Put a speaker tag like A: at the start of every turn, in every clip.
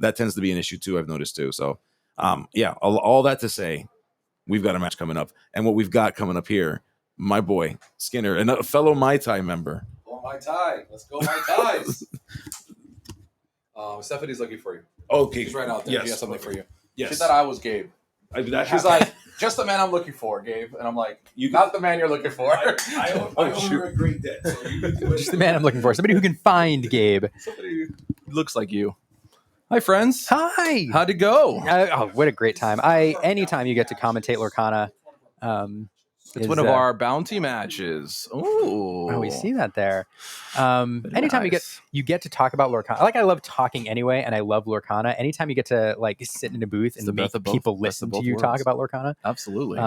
A: that tends to be an issue too. I've noticed too. So, yeah, all that to say, we've got a match coming up, and what we've got coming up here, my boy Skinner, and a fellow Mai Tai member.
B: Oh, Mai Tai. Let's go, Mai Tais. Stephanie's looking for you.
A: Okay.
B: She's right out there.
A: Yes.
B: She has something for you.
A: Yes.
B: She thought I was Gabe. She's like, just the man I'm looking for, Gabe. And I'm like, not the man you're looking for.
A: I owe her a great debt. So
C: just the man I'm looking for. Somebody who can find Gabe.
B: Somebody who looks like you. Hi, friends.
C: Hi.
B: How'd it go?
C: What a great time. Anytime you get to commentate Lorcana,
B: it's one of our bounty matches. Ooh.
C: Oh, we see that there. Anytime you get to talk about Lorcana, I love talking anyway, and I love Lorcana. Anytime you get to sit in a booth and make people listen to you talk about Lorcana,
B: absolutely.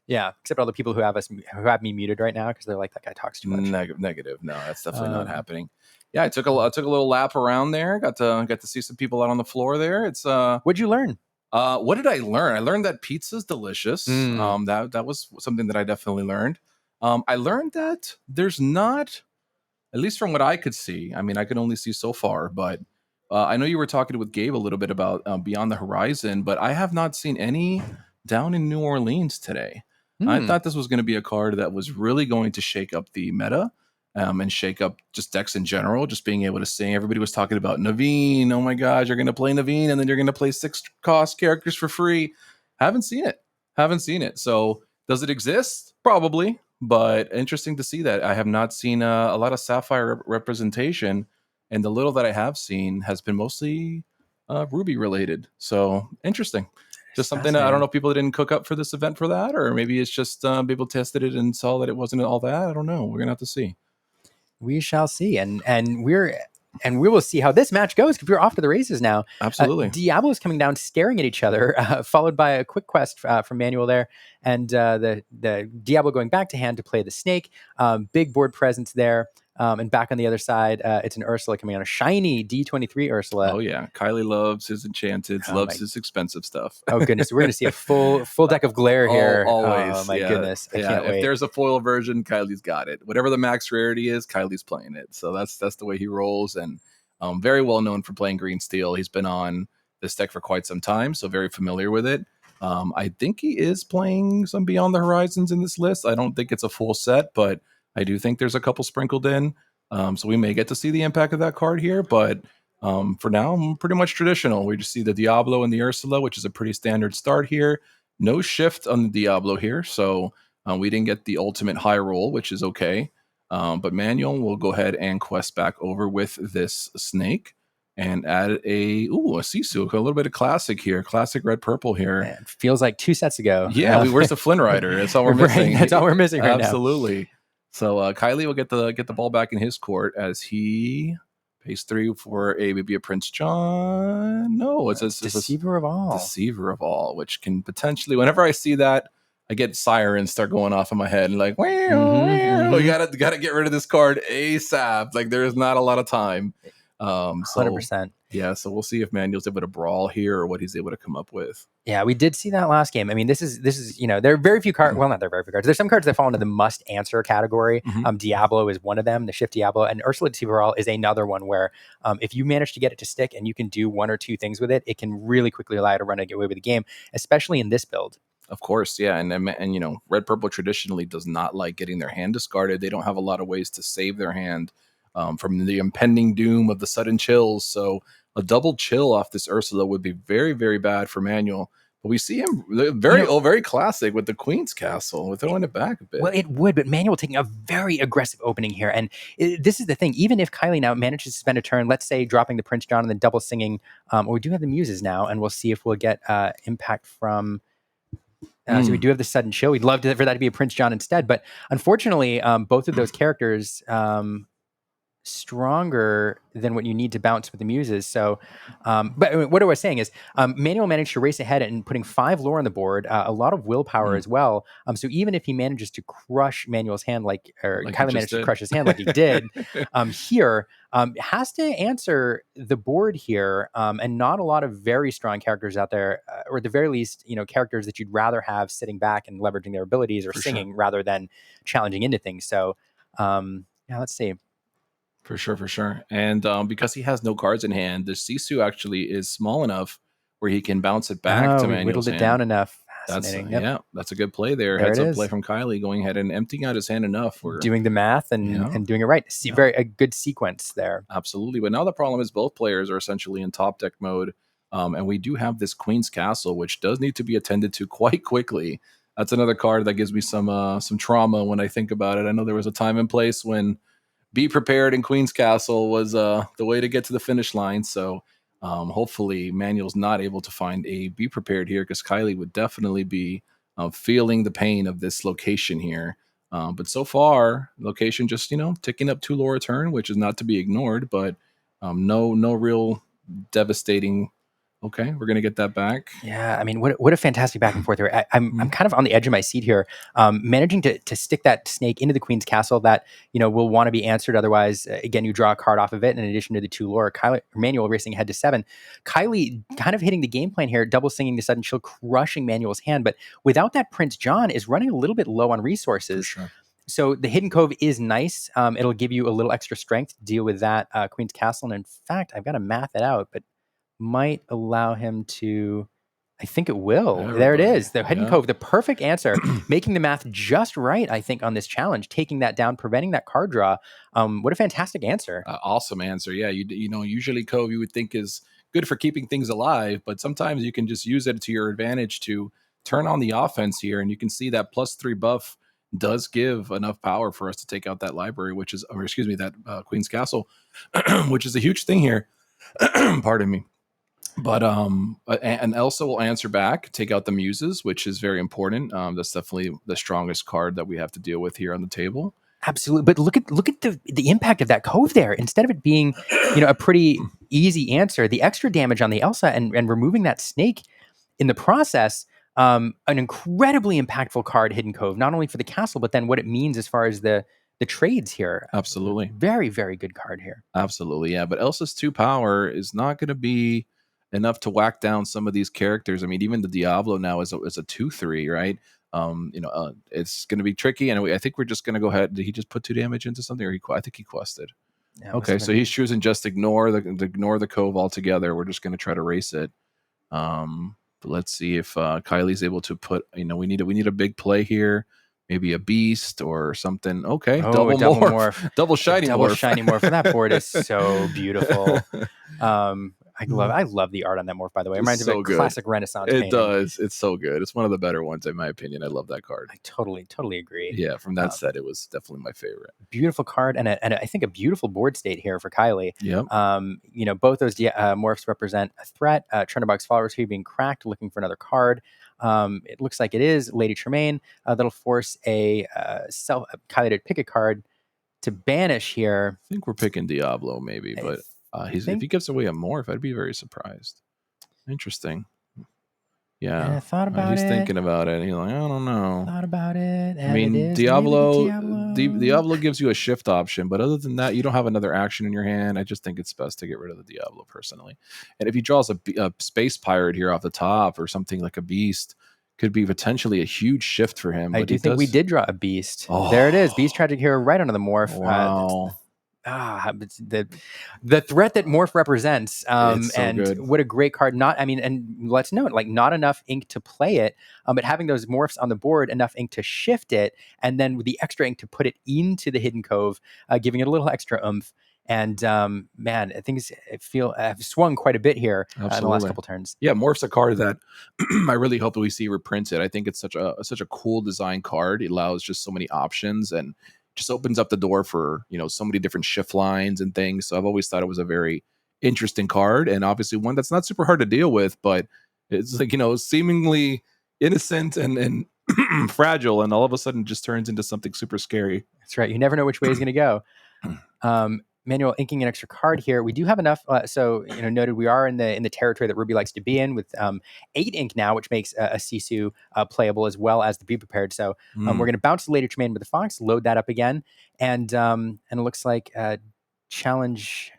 C: Yeah, except all the people who have me muted right now because they're like, that guy talks too much.
B: Negative. No, that's definitely not happening. Yeah, I took a little lap around there. Got to see some people out on the floor there. It's
C: What'd you learn?
B: What did I learn? I learned that pizza's delicious. That was something that I definitely learned. I learned that there's not, at least from what I could see, I mean, I could only see so far, but I know you were talking with Gabe a little bit about Beyond the Horizon, but I have not seen any down in New Orleans today. I thought this was going to be a card that was really going to shake up the meta. And shake up just decks in general, just being able to sing. Everybody was talking about Naveen. Oh my gosh, you're going to play Naveen and then you're going to play 6 cost characters for free. Haven't seen it. So does it exist? Probably, but interesting to see that. I have not seen a lot of Sapphire representation, and the little that I have seen has been mostly Ruby related. So interesting. Just something that I don't know if people didn't cook up for this event for that, or maybe it's just people tested it and saw that it wasn't all that. I don't know. We're going to have to see.
C: We shall see, and we will see how this match goes because we're off to the races now.
B: Absolutely.
C: Diablo is coming down, staring at each other, followed by a quick quest from Manuel there, and the Diablo going back to hand to play the snake. Big board presence there. And back on the other side, it's an Ursula coming on, a shiny D23 Ursula.
B: Oh yeah, Kylie loves his enchanted, loves his expensive stuff.
C: Oh goodness, we're going to see a full deck of glare here.
B: Always.
C: Oh my goodness, I can't wait.
B: If there's a foil version, Kylie's got it. Whatever the max rarity is, Kylie's playing it. So that's the way he rolls, and very well known for playing green steel. He's been on this deck for quite some time, so very familiar with it. I think he is playing some Beyond the Horizons in this list. I don't think it's a full set, but I do think there's a couple sprinkled in, so we may get to see the impact of that card here. But for now, I'm pretty much traditional. We just see the Diablo and the Ursula, which is a pretty standard start here. No shift on the Diablo here, so we didn't get the ultimate high roll, which is okay. But Manuel will go ahead and quest back over with this snake and add a Sisu, a little bit of classic here, classic red purple here.
C: Man, feels like 2 sets ago.
B: Yeah, where's the Flynn Rider? That's all we're missing.
C: Right, that's all we're missing right now.
B: Absolutely. So Kylie will get the ball back in his court as he pays 3 for maybe a Prince John. No, it's a
C: Deceiver of All.
B: Deceiver of All, which can potentially, whenever I see that, I get sirens start going off in my head and like, we gotta get rid of this card ASAP. Like there is not a lot of time.
C: 100%.
B: Yeah, so we'll see if Manuel's able to brawl here or what he's able to come up with.
C: Yeah, we did see that last game. I mean, this is there are very few cards. Well, not there are very few cards. There's some cards that fall into the must answer category. Diablo is one of them, the Shift Diablo, and Ursula Deceiver All is another one where if you manage to get it to stick and you can do 1 or 2 things with it, it can really quickly allow you to run and get away with the game, especially in this build.
B: Of course, yeah, and red purple traditionally does not like getting their hand discarded. They don't have a lot of ways to save their hand from the impending doom of the sudden chills. So a double chill off this Ursula would be very, very bad for Manuel. But we see him very classic with the Queen's Castle, with throwing it back a bit.
C: Well, it would, but Manuel taking a very aggressive opening here. And this is the thing. Even if Kylie now manages to spend a turn, let's say dropping the Prince John and then double singing, we do have the Muses now, and we'll see if we'll get impact from... So we do have the sudden chill. We'd love for that to be a Prince John instead. But unfortunately, both of those characters... stronger than what you need to bounce with the Muses. So, but what I was saying is Manuel managed to race ahead and putting 5 lore on the board, a lot of willpower as well. So even if he manages to crush Manuel's hand, like Kylie managed to crush his hand like he did, here has to answer the board here, and not a lot of very strong characters out there, or at the very least, characters that you'd rather have sitting back and leveraging their abilities or singing rather than challenging into things. So, let's see.
B: For sure, for sure. And because he has no cards in hand, the Sisu actually is small enough where he can bounce it back
C: Oh,
B: to
C: we
B: Manuel's
C: whittled it
B: hand.
C: down enough.
B: That's
C: Fascinating. Yep.
B: yeah, that's a good play there.
C: There it
B: Heads up play
C: is.
B: from Kylie, going ahead and emptying out his hand enough. Where
C: Doing the math
B: yeah,
C: and doing it right. See,
B: yeah,
C: very a good sequence there.
B: absolutely. But now the problem is both players are essentially in top deck mode, and we do have this Queen's Castle, which does need to be attended to quite quickly. That's another card that gives me some trauma when I think about it. I know there was a time and place when be prepared in Queen's Castle was the way to get to the finish line. So hopefully Manuel's not able to find a be prepared here, because Kylie would definitely be feeling the pain of this location here. But so far, location just ticking up 2 lore a turn, which is not to be ignored, but no real devastating. Okay, we're gonna get that back.
C: Yeah, I mean, what a fantastic back and forth here. I'm kind of on the edge of my seat here, managing to stick that snake into the Queen's Castle that will want to be answered. Otherwise, again, you draw a card off of it. In addition to the 2 lore, Kylie Manuel racing ahead to 7. Kylie kind of hitting the game plan here, double singing the sudden chill, crushing Manuel's hand. But without that, Prince John is running a little bit low on
B: For
C: resources.
B: sure.
C: So the Hidden Cove is nice. It'll give you a little extra strength to deal with that Queen's Castle. And in fact, I've got to math it out, but might allow him to. I think it will. There it
B: Everybody.
C: is. The Hidden
B: Yeah.
C: Cove, the perfect answer, making the math just right, I think, on this challenge, taking that down, preventing that card draw. What a fantastic answer.
B: Awesome answer. Yeah, usually Cove you would think is good for keeping things alive, but sometimes you can just use it to your advantage to turn on the offense here, and you can see that +3 buff does give enough power for us to take out that library, that Queen's Castle, which is a huge thing here. Pardon me. But and Elsa will answer back, take out the muses, which is very important. That's definitely the strongest card that we have to deal with here on the table.
C: Absolutely. But look at the impact of that Cove there. Instead of it being, a pretty easy answer, the extra damage on the Elsa and removing that snake in the process, an incredibly impactful card, Hidden Cove, not only for the castle, but then what it means as far as the trades here.
B: Absolutely.
C: Very, very good card here.
B: Absolutely, yeah. But Elsa's 2 power is not going to be enough to whack down some of these characters. I mean, even the Diablo now is a 2/3, right? It's going to be tricky, and I think we're just going to go ahead. Did he just put 2 damage into something, or I think he quested?
C: Yeah,
B: Okay, so he's choosing just ignore the Cove altogether. We're just going to try to race it. But let's see if Kylie's able to put. We need a big play here. Maybe a beast or something. Okay, double morph. Double shiny morph.
C: That board is so beautiful. I love the art on that morph, by the way. It reminds me of a classic Renaissance painting.
B: It does. It's so good. It's one of the better ones, in my opinion. I love that card.
C: I totally agree.
B: Yeah, from that set, it was definitely my favorite.
C: Beautiful card, and I think a beautiful board state here for Kylie.
B: Yep.
C: Both those morphs represent a threat. Trunderbox followers here being cracked, looking for another card. It looks like it is Lady Tremaine. That'll force a Kylie to pick a card to banish here.
B: I think we're picking Diablo, maybe, but if he gives away a morph, I'd be very surprised. Interesting. Yeah,
C: I thought about
B: it. He's thinking about it. He's like, I don't know.
C: Thought about it.
B: I mean, Diablo gives you a shift option, but other than that, you don't have another action in your hand. I just think it's best to get rid of the Diablo personally. And if he draws a space pirate here off the top or something like a beast, could be potentially a huge shift for him.
C: I do think we did draw a beast.
B: Oh.
C: There it is, Beast Tragic Hero right under the morph.
B: Wow.
C: The threat that morph represents,
B: It's so
C: and
B: good.
C: what a great card. And let's note, like, not enough ink to play it, but having those morphs on the board, enough ink to shift it, and then with the extra ink to put it into the Hidden Cove, giving it a little extra oomph. And man, I think I've swung quite a bit here in the last couple turns.
B: Yeah, Morph's a card that I really hope that we see reprinted. I think it's such a cool design card. It allows just so many options and just opens up the door for so many different shift lines and things. So I've always thought it was a very interesting card, and obviously one that's not super hard to deal with, but it's like seemingly innocent and fragile, and all of a sudden just turns into something super scary.
C: That's right. You never know which way he's going to go. Manuel inking an extra card here. We do have enough. So noted we are in the territory that Ruby likes to be in with 8 ink now, which makes a Sisu playable as well as the Be Prepared. So we're going to bounce the Lady Tremaine with the Fox, load that up again, and it looks like challenge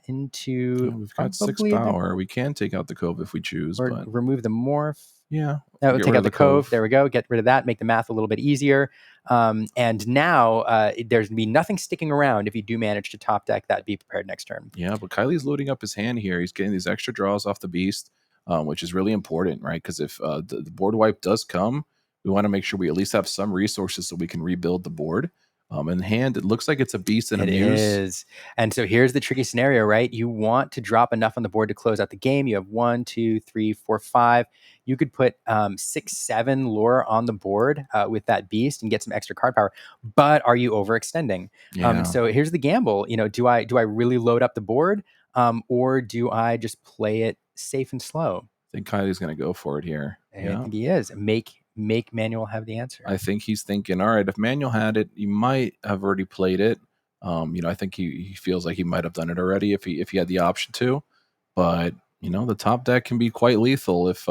C: into.
B: We've got 6 power. We can take out the Cove if we choose,
C: or
B: but
C: remove the morph.
B: Yeah,
C: We'll take out the Cove. There we go. Get rid of that. Make the math a little bit easier. And now there's going to be nothing sticking around if you do manage to top deck that Be Prepared next turn.
B: Yeah, but Kylie's loading up his hand here. He's getting these extra draws off the beast, which is really important, right? Because if the board wipe does come, we want to make sure we at least have some resources so we can rebuild the board. In hand, it looks like it's a beast and a muse.
C: It is. And so here's the tricky scenario, right? You want to drop enough on the board to close out the game. You have 1, 2, 3, 4, 5. You could put 6, 7 lore on the board with that beast and get some extra card power. But are you overextending?
B: Yeah.
C: So here's the gamble. Do I really load up the board, or do I just play it safe and slow?
B: I think Kylie's going to go for it here.
C: I think he is. Make Manuel have the answer.
B: I think he's thinking, all right, if Manuel had it, he might have already played it. I think he feels like he might have done it already if he had the option to. But the top deck can be quite lethal if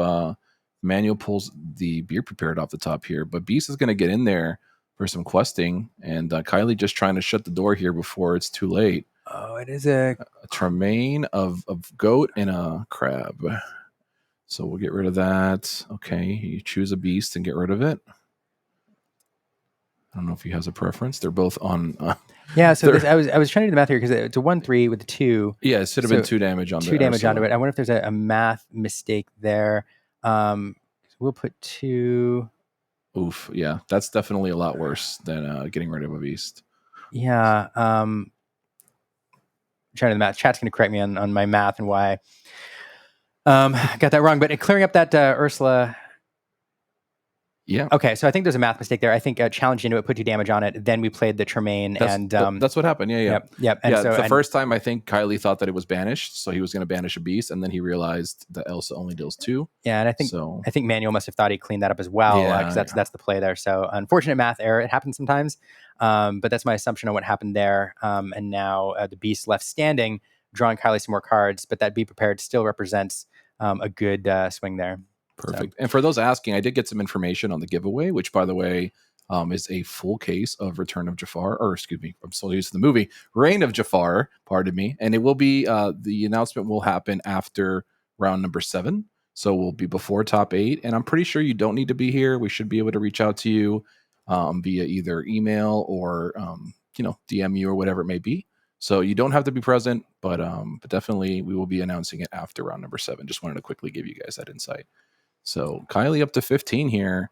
B: Manuel pulls the Be Prepared off the top here. But Beast is going to get in there for some questing, and Kylie just trying to shut the door here before it's too late.
C: Oh, it is a
B: Tremaine of goat and a crab. So we'll get rid of that. Okay, you choose a beast and get rid of it. I don't know if he has a preference. They're both on.
C: Yeah, so I was trying to do the math here because it's a 1/3 with the 2.
B: Yeah, it should have been 2 damage on
C: 2 damage onto it. I wonder if there's a math mistake there. We'll put 2.
B: Oof, yeah, that's definitely a lot worse than getting rid of a beast.
C: Yeah, trying to do the math. Chat's going to correct me on my math and why I got that wrong. But clearing up that Ursula.
B: Yeah.
C: Okay, so I think there's a math mistake there. I think challenged into it, put 2 damage on it. Then we played the Tremaine,
B: that's what happened. Yeah.
C: Yep.
B: And so the first time, I think Kylie thought that it was banished, so he was going to banish a beast, and then he realized that Elsa only deals 2.
C: Yeah, and I think Manuel must have thought he cleaned that up as well. Because that's the play there. So unfortunate math error. It happens sometimes, but that's my assumption on what happened there. And now the beast left standing, drawing Kylie some more cards, but that Be Prepared still represents a good swing there.
B: Perfect. And for those asking, I did get some information on the giveaway, which, by the way, is a full case of Return of Jafar, or excuse me, I'm still used to the movie, Reign of Jafar, pardon me. And it will be, the announcement will happen after round number 7. So we'll be before top 8. And I'm pretty sure you don't need to be here. We should be able to reach out to you via either email or, DM you or whatever it may be. So you don't have to be present, but definitely we will be announcing it after round number 7. Just wanted to quickly give you guys that insight. So Kylie up to 15 here.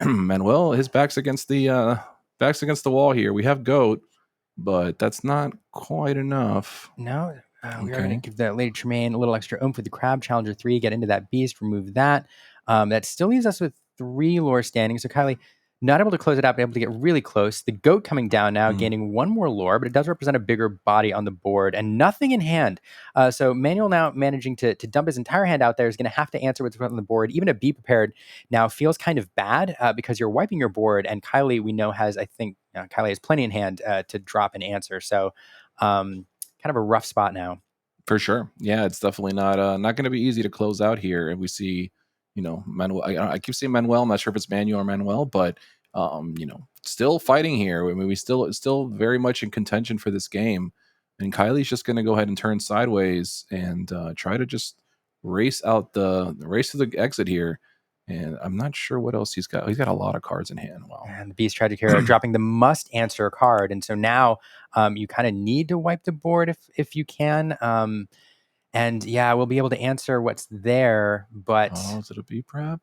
B: Manuel, his back's against the wall here. We have goat, but that's not quite enough.
C: No, we are going to give that Lady Tremaine a little extra oomph with the Crab Challenger 3. Get into that beast, remove that. That still leaves us with 3 lore standing. So Kylie, not able to close it out, but able to get really close. The goat coming down now, gaining 1 more lore, but it does represent a bigger body on the board and nothing in hand. So Manuel now managing to dump his entire hand out there is going to have to answer what's on the board. Even a Be Prepared now feels kind of bad because you're wiping your board, and Kylie, we know, has, I think, Kylie has plenty in hand to drop an answer. So kind of a rough spot now.
B: For sure. Yeah, it's definitely not going to be easy to close out here. And we see, Manuel. I keep saying Manuel. I'm not sure if it's Manuel or Manuel, but still fighting here. I mean, we still very much in contention for this game. And Kylie's just going to go ahead and turn sideways and try to just race to the exit here. And I'm not sure what else he's got. He's got a lot of cards in hand. Wow.
C: And the Beast Tragic Hero dropping the must answer card. And so now you kind of need to wipe the board if you can. And yeah, we'll be able to answer what's there, but
B: is it a Be Prep?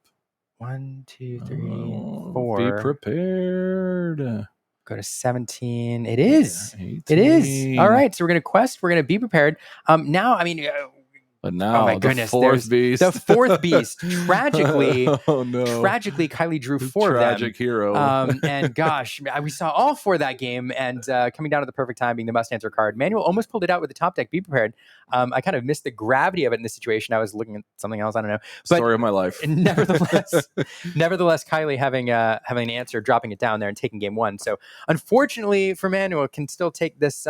C: 1, 2, 3, 4.
B: Be prepared.
C: Go to 17. It is.
B: Yeah,
C: it is. All right. So we're going to quest. We're going to be prepared. Now, I mean,
B: but now,
C: oh my goodness,
B: the 4th beast.
C: The 4th beast. Tragically,
B: oh no!
C: Tragically, Kylie drew 4
B: tragic
C: of them.
B: Hero.
C: And gosh, we saw all 4 that game, and coming down to the perfect time being the must answer card. Manuel almost pulled it out with the top deck. Be prepared. I kind of missed the gravity of it in this situation. I was looking at something else. I don't know. But
B: story of my life.
C: Nevertheless, Kylie having an answer, dropping it down there and taking game 1. So unfortunately for Manuel, can still take this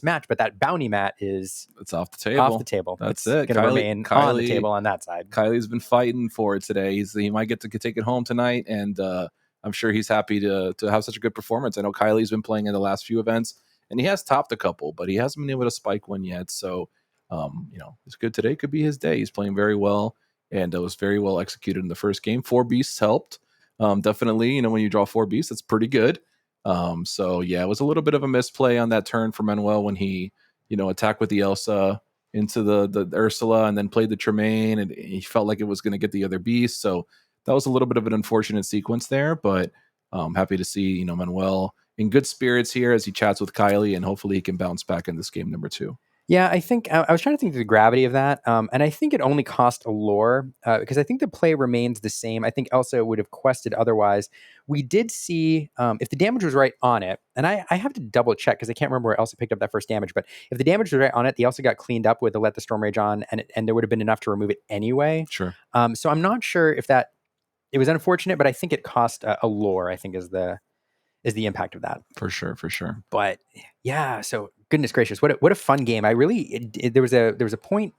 C: match, but that bounty mat it's
B: off the table.
C: Off the table.
B: That's it.
C: Going to remain on the table on that side.
B: Kylie's been fighting for it today. He might get to take it home tonight, and I'm sure he's happy to have such a good performance. I know Kylie's been playing in the last few events, and he has topped a couple, but he hasn't been able to spike one yet. So, it's good. Today could be his day. He's playing very well, and it was very well executed in the first game. 4 beasts helped. Definitely, when you draw 4 beasts, that's pretty good. So yeah, it was a little bit of a misplay on that turn for Manuel when he, attacked with the Elsa into the Ursula and then played the Tremaine, and he felt like it was going to get the other beast. So that was a little bit of an unfortunate sequence there, but happy to see, Manuel in good spirits here as he chats with Kylie, and hopefully he can bounce back in this game number 2.
C: Yeah, I think I was trying to think of the gravity of that, and I think it only cost a lore because I think the play remains the same. I think Elsa would have quested otherwise. We did see if the damage was right on it, and I have to double check because I can't remember where Elsa picked up that first damage. But if the damage was right on it, the Elsa got cleaned up with the Let the Storm Rage on, and there would have been enough to remove it anyway.
B: Sure.
C: So I'm not sure if that it was unfortunate, but I think it cost a lore. I think is the impact of that.
B: For sure.
C: But yeah, so goodness gracious, what a fun game. I really there was a point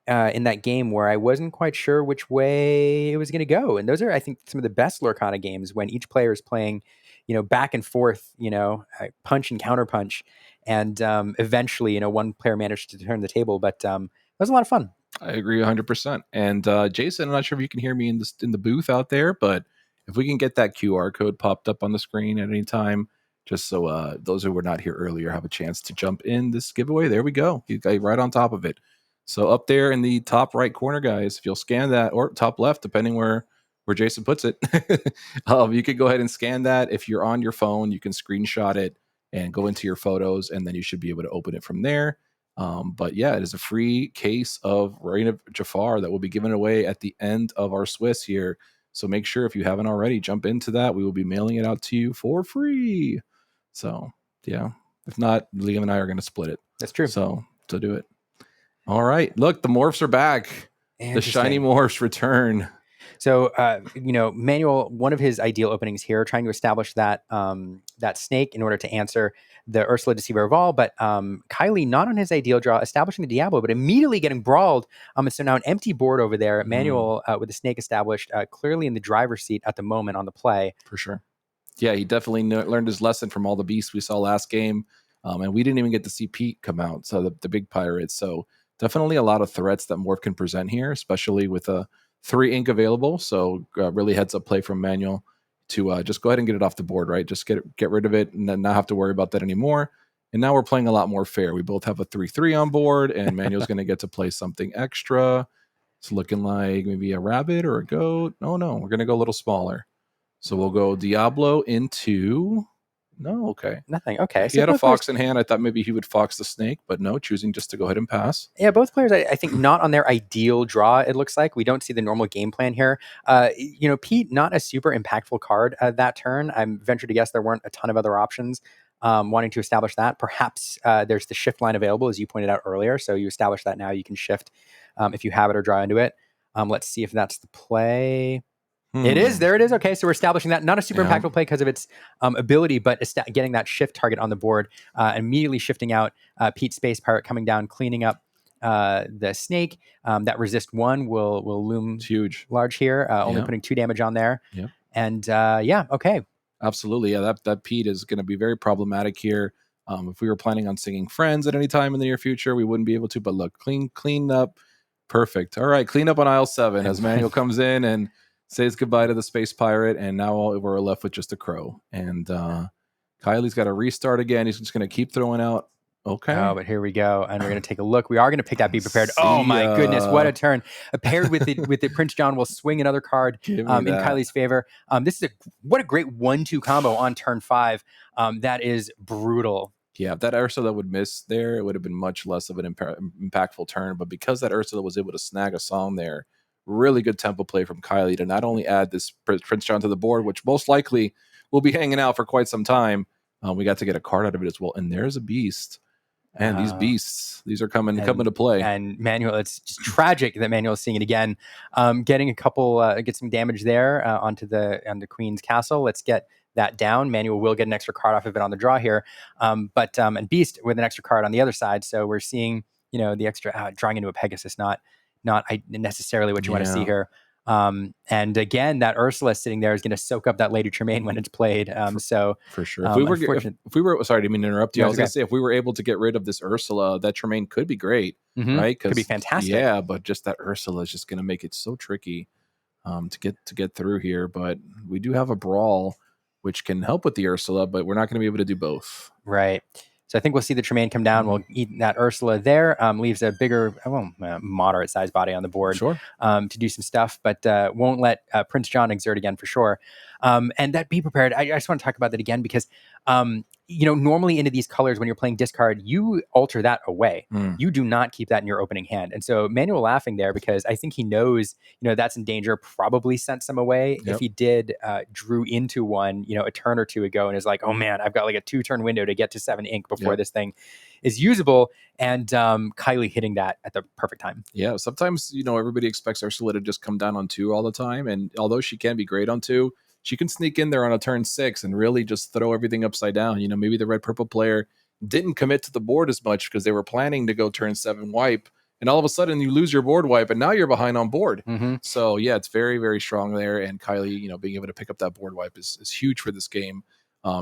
C: in that game where I wasn't quite sure which way it was going to go, and those are I think some of the best Lorcana games when each player is playing, back and forth, punch and counter punch, and eventually, one player managed to turn the table. But it was a lot of fun.
B: I agree 100%. And Jason, I'm not sure if you can hear me in the booth out there, but if we can get that QR code popped up on the screen at any time, just so those who were not here earlier have a chance to jump in this giveaway. There we go. You got right on top of it. So up there in the top right corner, guys, if you'll scan that, or top left, depending where Jason puts it, you could go ahead and scan that. If you're on your phone, you can screenshot it and go into your photos, and then you should be able to open it from there. But yeah, it is a free case of Reign of Jafar that will be given away at the end of our Swiss here. So make sure if you haven't already, jump into that. We will be mailing it out to you for free. So yeah, if not, Liam and I are going to split it.
C: That's true.
B: So do it. All right. Look, the morphs are back. The shiny morphs return.
C: So, Manuel, one of his ideal openings here, trying to establish that snake in order to answer the Ursula Deceiver of All, but Kylie not on his ideal draw, establishing the Diablo, but immediately getting brawled. So now an empty board over there. Manuel with the snake established, clearly in the driver's seat at the moment on the play.
B: For sure. Yeah, he definitely learned his lesson from all the beasts we saw last game, and we didn't even get to see Pete come out, so the big pirate. So definitely a lot of threats that Morph can present here, especially with a 3 ink available. So really heads up play from Manuel to just go ahead and get it off the board, right? Just get rid of it and then not have to worry about that anymore. And now we're playing a lot more fair. We both have a 3/3 on board, and Manuel's going to get to play something extra. It's looking like maybe a rabbit or a goat. Oh no, we're going to go a little smaller. So we'll go Diablo into... No, okay.
C: Nothing. Okay.
B: He had a fox in hand. I thought maybe he would fox the snake, but no, choosing just to go ahead and pass.
C: Yeah, both players, I think, not on their ideal draw, it looks like. We don't see the normal game plan here. Pete, not a super impactful card that turn. I'm ventured to guess there weren't a ton of other options wanting to establish that. Perhaps there's the shift line available, as you pointed out earlier. So you establish that now. You can shift if you have it or draw into it. Let's see if that's the play. It is. There it is. Okay, so we're establishing that. Not a super impactful play because of its ability, but getting that shift target on the board, immediately shifting out Pete Space Pirate coming down, cleaning up the snake. That resist 1 will loom
B: huge,
C: large here, only putting 2 damage on there.
B: Yeah.
C: And okay.
B: Absolutely. Yeah, that Pete is going to be very problematic here. If we were planning on singing Friends at any time in the near future, we wouldn't be able to. But look, clean up. Perfect. All right, clean up on aisle 7 as Manuel comes in and says goodbye to the space pirate, and now we're left with just a crow. And Kylie's got to restart again. He's just going to keep throwing out. Okay.
C: Oh, but here we go, and we're going to take a look. We are going to pick that Be Prepared. Oh my goodness, what a turn! Paired with the Prince John will swing another card in Kylie's favor. This is what a great 1-2 combo on turn 5. That is brutal.
B: Yeah, if that Ursula would miss there, it would have been much less of an impactful turn. But because that Ursula was able to snag a song there, really good tempo play from Kylie to not only add this Prince John to the board, which most likely will be hanging out for quite some time. We got to get a card out of it as well. And there's a beast. And these beasts, these are coming to play.
C: And Manuel, it's just tragic that Manuel is seeing it again. Getting a couple, get some damage there onto the Queen's castle. Let's get that down. Manuel will get an extra card off of it on the draw here. And Beast with an extra card on the other side. So we're seeing, the extra drawing into a Pegasus, not necessarily what you want to see here. And again, that Ursula sitting there is going to soak up that Lady Tremaine when it's played.
B: For sure. If we were, sorry, I didn't mean to interrupt you. I was going to say, if we were able to get rid of this Ursula, that Tremaine could be great, right?
C: Could be fantastic.
B: Yeah, but just that Ursula is just going to make it so tricky. to get through here. But we do have a brawl, which can help with the Ursula, but we're not going to be able to do both.
C: Right. So I think we'll see the Tremaine come down. We'll eat that Ursula there. Leaves a bigger, moderate sized body on the board to do some stuff, but won't let Prince John exert again for sure. And that be prepared. I just want to talk about that again because, normally into these colors when you're playing discard, you alter that away. You do not keep that in your opening hand. And so Manuel laughing there because I think he knows, that's in danger, probably sent some away. If he did, drew into one, a turn or two ago and is like, oh man, I've got like a 2-turn window to get to 7 ink before this thing is usable. And Kylie hitting that at the perfect time.
B: Yeah, sometimes, everybody expects Ursula to just come down on 2 all the time. And although she can be great on 2, she can sneak in there on a turn 6 and really just throw everything upside down. Maybe the red-purple player didn't commit to the board as much because they were planning to go turn 7 wipe. And all of a sudden you lose your board wipe and now you're behind on board. So yeah, it's very, very strong there. And Kylie, being able to pick up that board wipe is huge for this game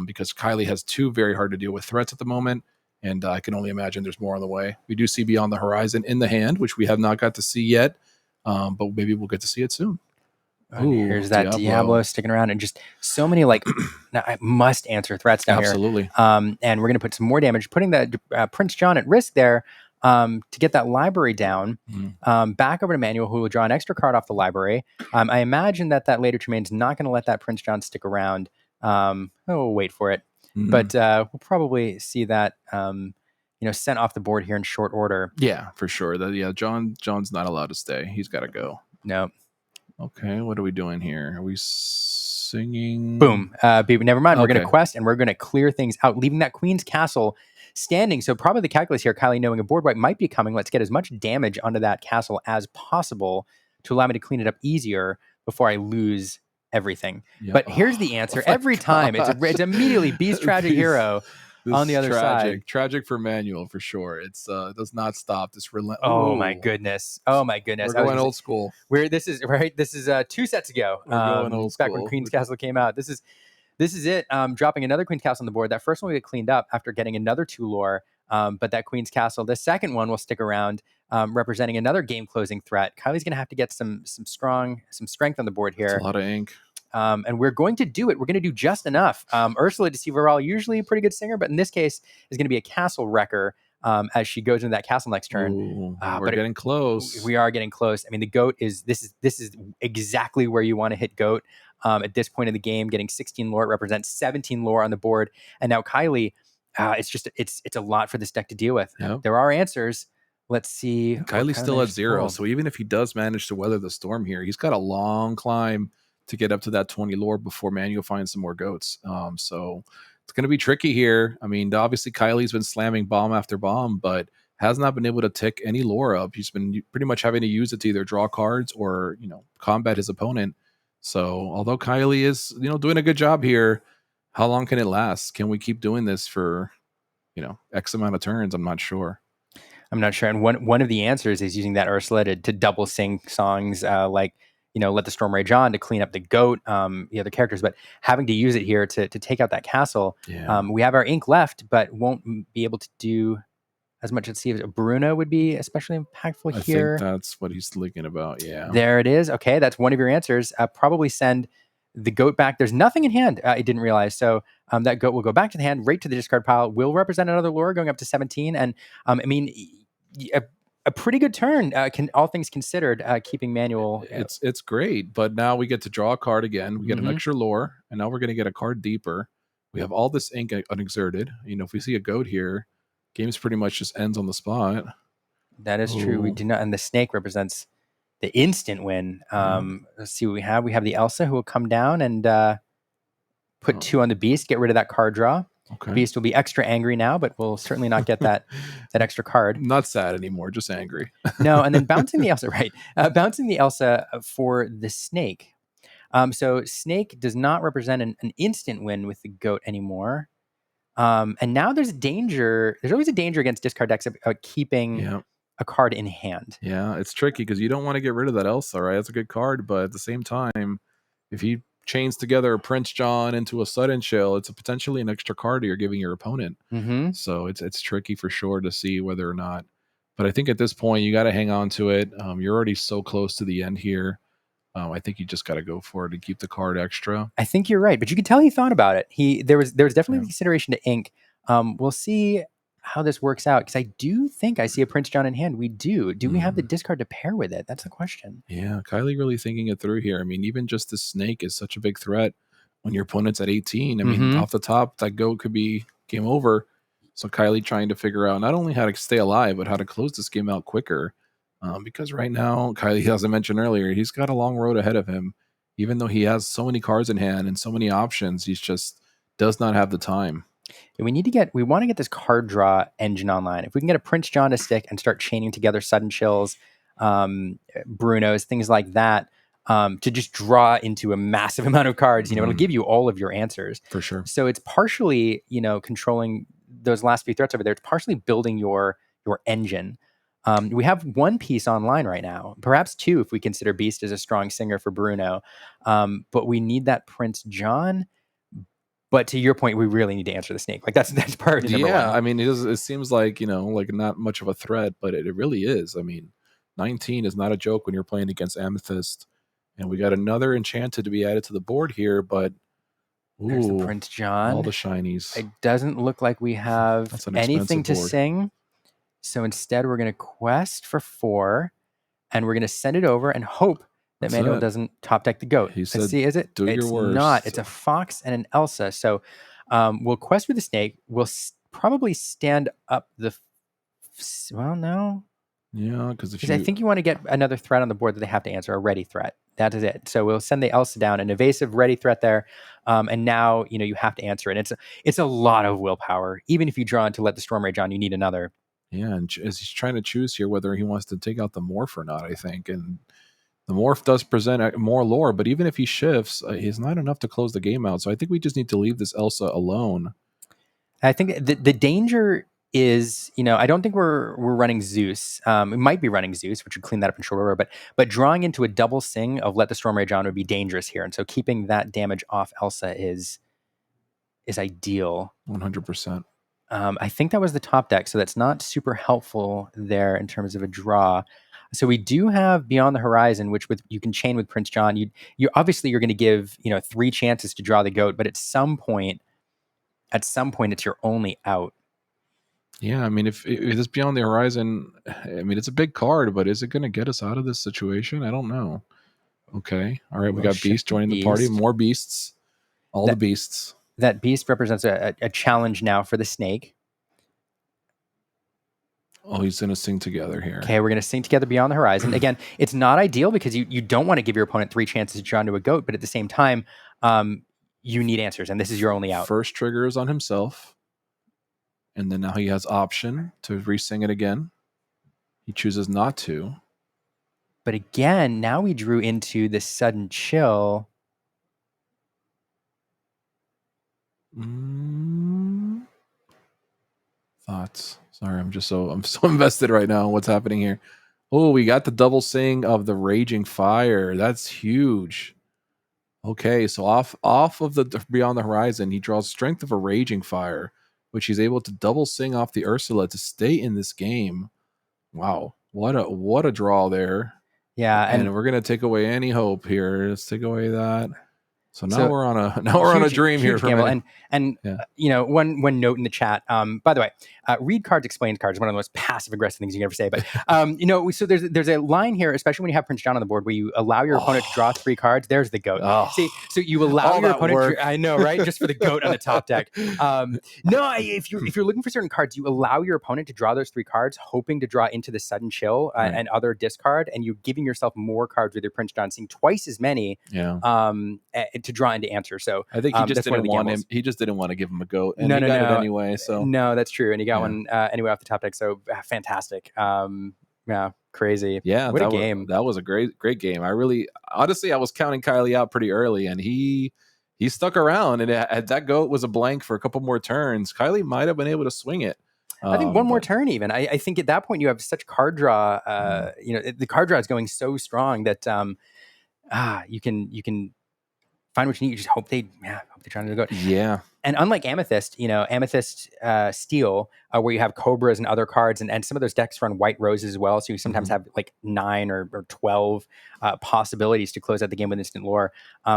B: because Kylie has 2 very hard to deal with threats at the moment. And I can only imagine there's more on the way. We do see Beyond the Horizon in the hand, which we have not got to see yet. But maybe we'll get to see it soon.
C: Ooh, here's that Diablo sticking around and just so many I must answer threats down
B: Absolutely.
C: here. And we're going to put some more damage, putting that Prince John at risk there to get that library down. Back over to Manuel, who will draw an extra card off the library. I imagine that later Tremaine's not going to let that Prince John stick around. Wait for it. But we'll probably see that sent off the board here in short order.
B: Yeah, for sure. John's not allowed to stay. He's got to go.
C: No.
B: Okay, what are we doing here? Are we singing?
C: Boom. But never mind. We're going to quest and we're going to clear things out, leaving that Queen's Castle standing. So probably the calculus here, Kylie, knowing a board wipe might be coming. Let's get as much damage onto that castle as possible to allow me to clean it up easier before I lose everything. Yep. But here's the answer. Every time it's immediately Beast Tragic Hero on the other side.
B: Tragic for Manuel for sure. It does not stop. This
C: Oh my goodness. We're
B: going old school.
C: This is 2 sets ago.
B: We're going old school.
C: Back when Queen's Castle came out. This is it. Dropping another Queen's Castle on the board. That first one we get cleaned up after getting another 2 lore. But that Queen's Castle, the second one will stick around, representing another game closing threat. Kylie's gonna have to get some strength on the board here.
B: That's a lot of ink.
C: And we're going to do it. We're going to do just enough. Ursula Deceiver, usually a pretty good singer, but in this case is going to be a castle wrecker as she goes into that castle next turn.
B: Ooh, we're getting close.
C: We are getting close. I mean, the goat this is exactly where you want to hit goat at this point in the game. Getting 16 lore, it represents 17 lore on the board. And now Kylie, it's a lot for this deck to deal with. Yep. There are answers. Let's see.
B: Kylie's still at 0, so even if he does manage to weather the storm here, he's got a long climb to get up to that 20 lore before Manuel finds some more goats. So it's going to be tricky here. I mean, obviously Kylie's been slamming bomb after bomb, but has not been able to tick any lore up. He's been pretty much having to use it to either draw cards or, combat his opponent. So although Kylie is, doing a good job here, how long can it last? Can we keep doing this for, X amount of turns? I'm not sure.
C: And one of the answers is using that Ursula to double sing songs Let the Storm Rage On to clean up the goat, the other characters, but having to use it here to take out that castle. Yeah. We have our ink left, but won't be able to do as much. Let's see if Bruno would be especially impactful here.
B: I think that's what he's thinking about. Yeah.
C: There it is. Okay. That's one of your answers. Probably send the goat back. There's nothing in hand. I didn't realize. So that goat will go back to the hand, right to the discard pile, will represent another lore going up to 17. And a pretty good turn, all things considered, keeping Manuel.
B: It's great, but now we get to draw a card again. We get an extra lore, and now we're going to get a card deeper. We have all this ink unexerted. If we see a goat here, game's pretty much just ends on the spot.
C: That is true. We do not, and the snake represents the instant win. Let's see what we have. We have the Elsa who will come down and put 2 on the beast, get rid of that card draw. Okay. Beast will be extra angry now, but we'll certainly not get that extra card.
B: Not sad anymore, just angry.
C: No, and then bouncing the Elsa, right? Bouncing the Elsa for the snake. So snake does not represent an instant win with the goat anymore. And now there's danger. There's always a danger against discard decks of keeping a card in hand.
B: Yeah, it's tricky because you don't want to get rid of that Elsa, right? That's a good card, but at the same time, if he chains together a Prince John into a sudden chill, it's potentially an extra card you're giving your opponent. So it's tricky for sure to see whether or not. But I think at this point you got to hang on to it. You're already so close to the end here. I think you just got to go for it to keep the card extra.
C: I think you're right, but you could tell he thought about it. There was definitely the consideration to ink. We'll see how this works out, because I do think I see a Prince John in hand. We do. Do we have the discard to pair with it? That's the question.
B: Yeah, Kylie really thinking it through here. I mean, even just the snake is such a big threat when your opponent's at 18. I mean, off the top, that goat could be game over. So Kylie trying to figure out not only how to stay alive, but how to close this game out quicker. Because right now, Kylie, as I mentioned earlier, he's got a long road ahead of him. Even though he has so many cards in hand and so many options, he's just does not have the time.
C: We want to get this card draw engine online. If we can get a Prince John to stick and start chaining together sudden chills, Brunos, things like that, to just draw into a massive amount of cards, it'll give you all of your answers.
B: For sure.
C: So it's partially, controlling those last few threats over there. It's partially building your engine. We have one piece online right now, perhaps two if we consider Beast as a strong singer for Bruno. But we need that Prince John. But to your point, we really need to answer the snake. Like that's priority number one.
B: Yeah, I mean, it seems like, like not much of a threat, but it really is. I mean, 19 is not a joke when you're playing against Amethyst. And we got another Enchanted to be added to the board here, but
C: there's the Prince John.
B: All the shinies.
C: It doesn't look like we have anything to sing. So instead, we're going to quest for 4, and we're going to send it over and hope that Manuel doesn't top deck the goat.
B: He said,
C: let's see, is it?
B: Do your worst.
C: It's not. It's a fox and an Elsa. So we'll quest for the snake. We'll probably stand up the... well, no.
B: Yeah, because
C: I think you want to get another threat on the board that they have to answer, a ready threat. That is it. So we'll send the Elsa down, an evasive ready threat there. And now, you have to answer it. It's a lot of willpower. Even if you draw into Let the Storm Rage on, you need another.
B: Yeah, and as he's trying to choose here whether he wants to take out the morph or not, I think. And the morph does present more lore, but even if he shifts, he's not enough to close the game out. So I think we just need to leave this Elsa alone.
C: I think the danger is, I don't think we're running Zeus. We might be running Zeus, which would clean that up in short order, but drawing into a double sing of Let the Storm Rage on would be dangerous here. And so keeping that damage off Elsa is ideal.
B: 100%.
C: I think that was the top deck, so that's not super helpful there in terms of a draw. So we do have Beyond the Horizon, which you can chain with Prince John. You obviously you're going to give 3 chances to draw the goat, but at some point it's your only out.
B: Yeah, I mean, if it's Beyond the Horizon, I mean, it's a big card, but is it going to get us out of this situation? I don't know. Okay, all right, we got Beast joining the party. More beasts, the beasts.
C: That beast represents a challenge now for the snake.
B: Oh, he's going to sing together here.
C: Okay, we're going to sing together Beyond the Horizon. Again, it's not ideal because you don't want to give your opponent 3 chances to draw into a goat, but at the same time, you need answers, and this is your only out.
B: First trigger is on himself, and then now he has option to re-sing it again. He chooses not to.
C: But again, now we drew into this sudden chill.
B: Thoughts? Sorry, I'm so invested right now in what's happening here. Oh, we got the double sing of the Raging Fire. That's huge. Okay, so off of the Beyond the Horizon, he draws Strength of a Raging Fire, which he's able to double sing off the Ursula to stay in this game. Wow, what a draw there.
C: Yeah,
B: and we're gonna take away any hope here. Let's take away that. So now we're on a dream here for
C: me. And one note in the chat. By the way, read cards, explain cards. One of the most passive aggressive things you can ever say. But so there's a line here, especially when you have Prince John on the board, where you allow your opponent to draw 3 cards. There's the goat. See, so you allow your opponent. I know, right? Just for the goat on the top deck. If you're looking for certain cards, you allow your opponent to draw those 3 cards, hoping to draw into the sudden chill and other discard, and you're giving yourself more cards with your Prince John, seeing twice as many.
B: Yeah.
C: To draw into answer. So
B: I think he just didn't want him. He just didn't want to give him a goat, and he got it anyway. So
C: no, that's true, and he got one anyway off the top deck. So fantastic. Yeah, crazy.
B: Yeah,
C: what a game.
B: That was a great game. I was counting Kylie out pretty early, and he stuck around, and that goat was a blank for a couple more turns. Kylie might have been able to swing it.
C: I think one more turn even. I think at that point you have such card draw. The card draw is going so strong that you can find what you need. You just hope they try to go.
B: Yeah.
C: And unlike Amethyst, Amethyst Steel, where you have Cobras and other cards, and some of those decks run White Roses as well, so you sometimes have like 9 or 12 possibilities to close out the game with instant lore.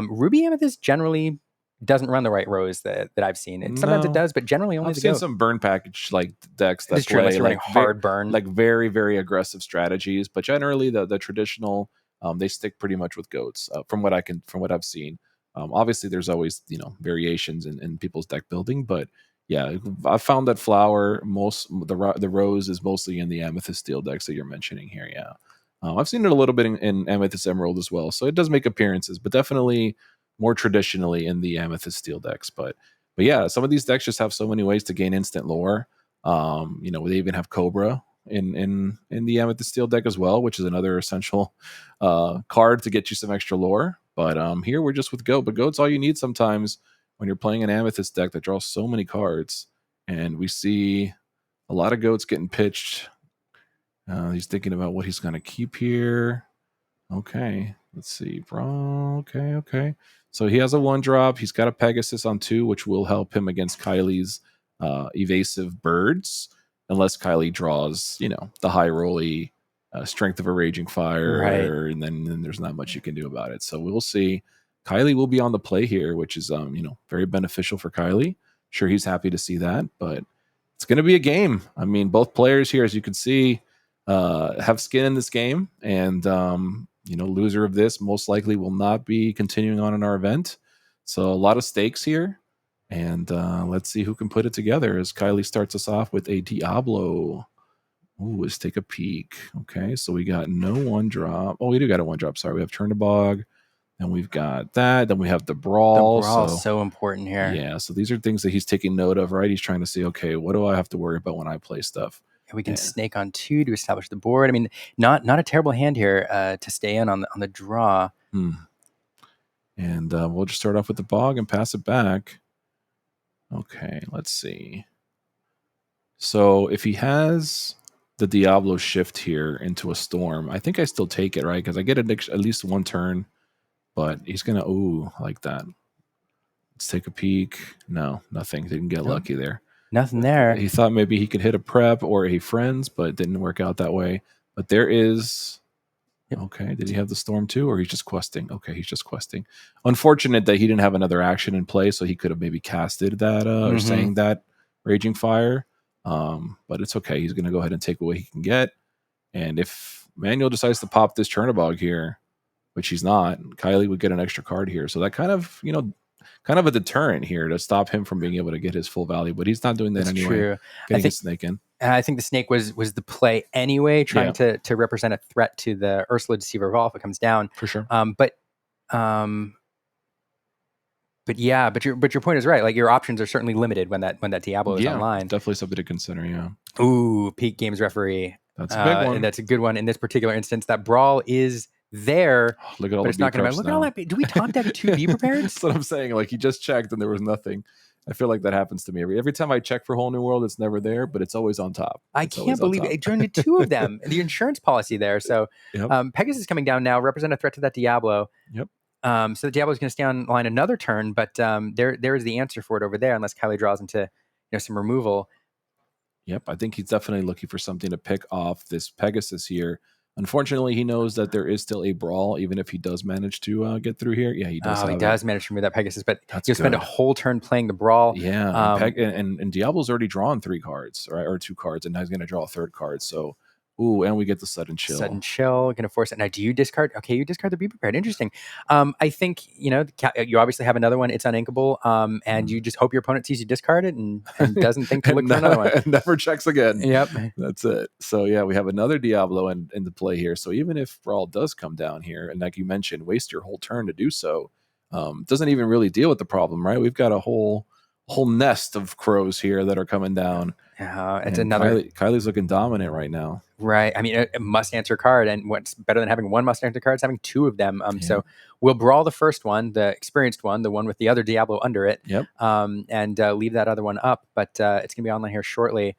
C: Ruby Amethyst generally doesn't run the White Rose that I've seen. Sometimes it does, but generally only
B: I've
C: the
B: seen
C: goat.
B: some burn package like decks that
C: It's true,
B: play
C: like hard burn,
B: like very, very aggressive strategies, but generally the traditional they stick pretty much with goats from what I've seen. Obviously, there's always variations in people's deck building, but yeah, I found that flower the rose is mostly in the Amethyst Steel decks that you're mentioning here. Yeah, I've seen it a little bit in Amethyst Emerald as well, so it does make appearances, but definitely more traditionally in the Amethyst Steel decks. But yeah, some of these decks just have so many ways to gain instant lore. They even have Cobra in the Amethyst Steel deck as well, which is another essential card to get you some extra lore. But here we're just with Goat. But Goat's all you need sometimes when you're playing an Amethyst deck that draws so many cards. And we see a lot of Goats getting pitched. He's thinking about what he's going to keep here. Okay, let's see. Okay. So he has a 1-drop. He's got a Pegasus on 2, which will help him against Kylie's evasive birds, unless Kylie draws, the high rolly Strength of a Raging Fire,
C: right?
B: And then there's not much you can do about it. So we'll see. Kylie will be on the play here, which is very beneficial for Kylie. Sure, he's happy to see that, but it's going to be a game. I mean, both players here, as you can see, have skin in this game, and loser of this most likely will not be continuing on in our event. So a lot of stakes here, and let's see who can put it together as Kylie starts us off with a Diablo. Ooh, let's take a peek. Okay, so we got no 1-drop. Oh, we do got a 1-drop. Sorry, we have Chernabog, and we've got that. Then we have the Brawl.
C: The Brawl is so important here.
B: Yeah, so these are things that he's taking note of, right? He's trying to see, okay, what do I have to worry about when I play stuff?
C: We can snake on 2 to establish the board. I mean, not a terrible hand here to stay in on the draw.
B: And we'll just start off with the Bog and pass it back. Okay, let's see. So if he has the Diablo shift here into a Storm, I think I still take it, right? Because I get at least 1 turn, but he's going to, like that. Let's take a peek. No, nothing. Didn't get lucky there.
C: Nothing there.
B: He thought maybe he could hit a Prep or a Friends, but it didn't work out that way. But there is... Yep. Okay, did he have the Storm too, or he's just questing? Okay, he's just questing. Unfortunate that he didn't have another action in play, so he could have maybe casted that or saying that Raging Fire. But it's okay. He's going to go ahead and take what he can get. And if Manuel decides to pop this Chernabog here, which he's not, Kylie would get an extra card here. So that kind of a deterrent here to stop him from being able to get his full value. But he's not doing that anyway.
C: True.
B: Getting a snake in.
C: I think the snake was the play anyway, trying to represent a threat to the Ursula Deceiver Evolve if it comes down.
B: For sure.
C: But your point is right. Like, your options are certainly limited when that Diablo is online.
B: Definitely something to consider. Yeah.
C: Ooh, Peak Games referee.
B: That's a big one.
C: And that's a good one in this particular instance. That Brawl is there.
B: Look at all
C: but
B: the
C: it's not going to. Look at all that. Do we top deck 2 Be Prepared?
B: That's what I'm saying. Like, he just checked and there was nothing. I feel like that happens to me every time I check for Whole New World. It's never there, but it's always on top.
C: I can't believe it. It turned to 2 of them. The insurance policy there. So Pegasus coming down now, represent a threat to that Diablo.
B: Yep.
C: So the Diablo is going to stay online another turn, but there is the answer for it over there, unless Kylie draws into some removal.
B: Yep, I think he's definitely looking for something to pick off this Pegasus here. Unfortunately, he knows that there is still a Brawl, even if he does manage to get through here. Yeah, he does.
C: He does manage to remove that Pegasus, but he'll
B: That's
C: spend a whole turn playing the Brawl.
B: Yeah, and Diablo's already drawn 3 cards, right, or 2 cards, and now he's going to draw a 3rd card. So, and we get the Sudden Chill.
C: Sudden Chill, going to force it. Now, do you discard? Okay, you discard the Be Prepared. Interesting. I think, you obviously have another one. It's uninkable, and you just hope your opponent sees you discard it and doesn't think to look for another one.
B: And never checks again.
C: Yep.
B: That's it. So, yeah, we have another Diablo in the play here. So even if Brawl does come down here, and like you mentioned, waste your whole turn to do so, doesn't even really deal with the problem, right? We've got a whole nest of crows here that are coming down.
C: It's another.
B: Kylie's looking dominant right now.
C: Right. I mean, a must answer card, and what's better than having 1 must answer card is having 2 of them. So we'll Brawl the first one, the experienced one, the one with the other Diablo under it.
B: Yep.
C: And leave that other one up. But it's gonna be online here shortly.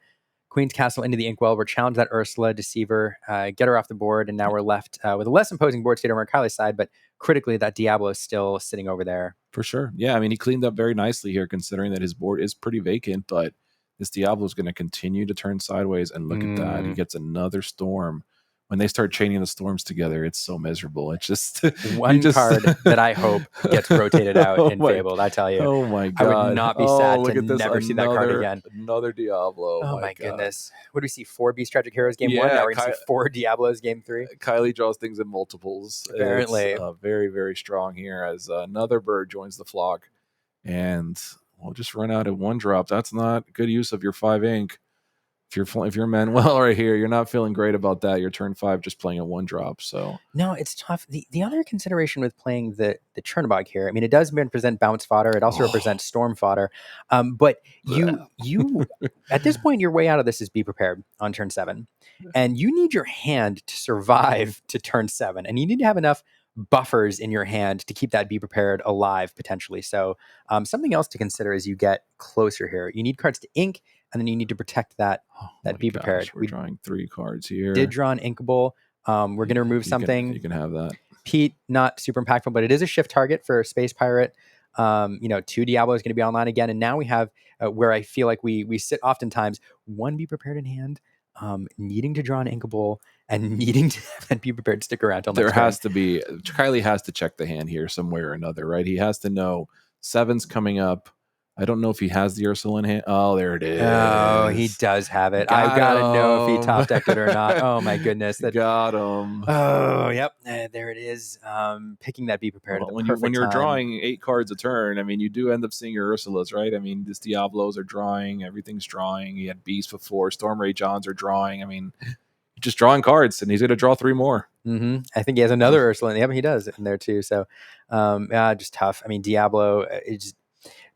C: Queen's Castle into the Inkwell. We're challenged that Ursula Deceiver, get her off the board, and now we're left with a less imposing board state over on Kylie's side, but critically that Diablo is still sitting over there.
A: For sure. Yeah, I mean, he cleaned up very nicely here, considering that his board is pretty vacant, but this Diablo is going to continue to turn sideways, and look at that. He gets another storm. When they start chaining the storms together, it's so miserable. It's just
C: one card that I hope gets rotated out in Fabled. I tell you,
A: oh my god,
C: I would not be sad
A: look
C: to
A: at this.
C: never see that card again.
A: Another Diablo.
C: Oh my goodness! What do we see? 4 Beast Tragic Heroes game 1. Now we're gonna see 4 Diablos game 3.
A: Kylie draws things in multiples.
C: Apparently,
A: it's, very very strong here as another bird joins the flock, and we'll just run out at 1 drop. That's not good use of your 5 ink. If you're Manuel right here, you're not feeling great about that. Your turn 5 just playing a 1 drop. So
C: no, it's tough. The other consideration with playing the Chernobog here, I mean, it does represent bounce fodder. It also represents storm fodder. But you at this point, your way out of this is be prepared on turn 7, and you need your hand to survive to turn 7, and you need to have enough buffers in your hand to keep that be prepared alive potentially. So something else to consider as you get closer here, you need cards to ink, and then you need to protect that be prepared.
A: We're drawing 3 cards here.
C: Did draw an inkable. We're going to remove something.
A: You can have that.
C: Pete, not super impactful, but it is a shift target for Space Pirate. 2 Diablo is going to be online again, and now we have where I feel like we sit oftentimes 1 be prepared in hand, needing to draw an inkable, and needing to be prepared to stick around till
A: there has to be. Kylie has to check the hand here some way or another, right? He has to know 7's coming up. I don't know if he has the Ursula in hand. Oh, there it is.
C: Oh, he does have it. I gotta know if he top decked it or not. Oh my goodness,
A: that got him.
C: Oh, yep, there it is. Picking that be prepared at the perfect
A: when you're
C: time.
A: drawing 8 cards a turn, I mean, you do end up seeing your Ursulas, right? I mean, these Diablos are drawing. Everything's drawing. He had Beasts before. Stormray Johns are drawing. I mean, just drawing cards, and he's going to draw 3 more.
C: Mm-hmm. I think he has another Ursula. Yeah, he does in there too. So, just tough. I mean, Diablo.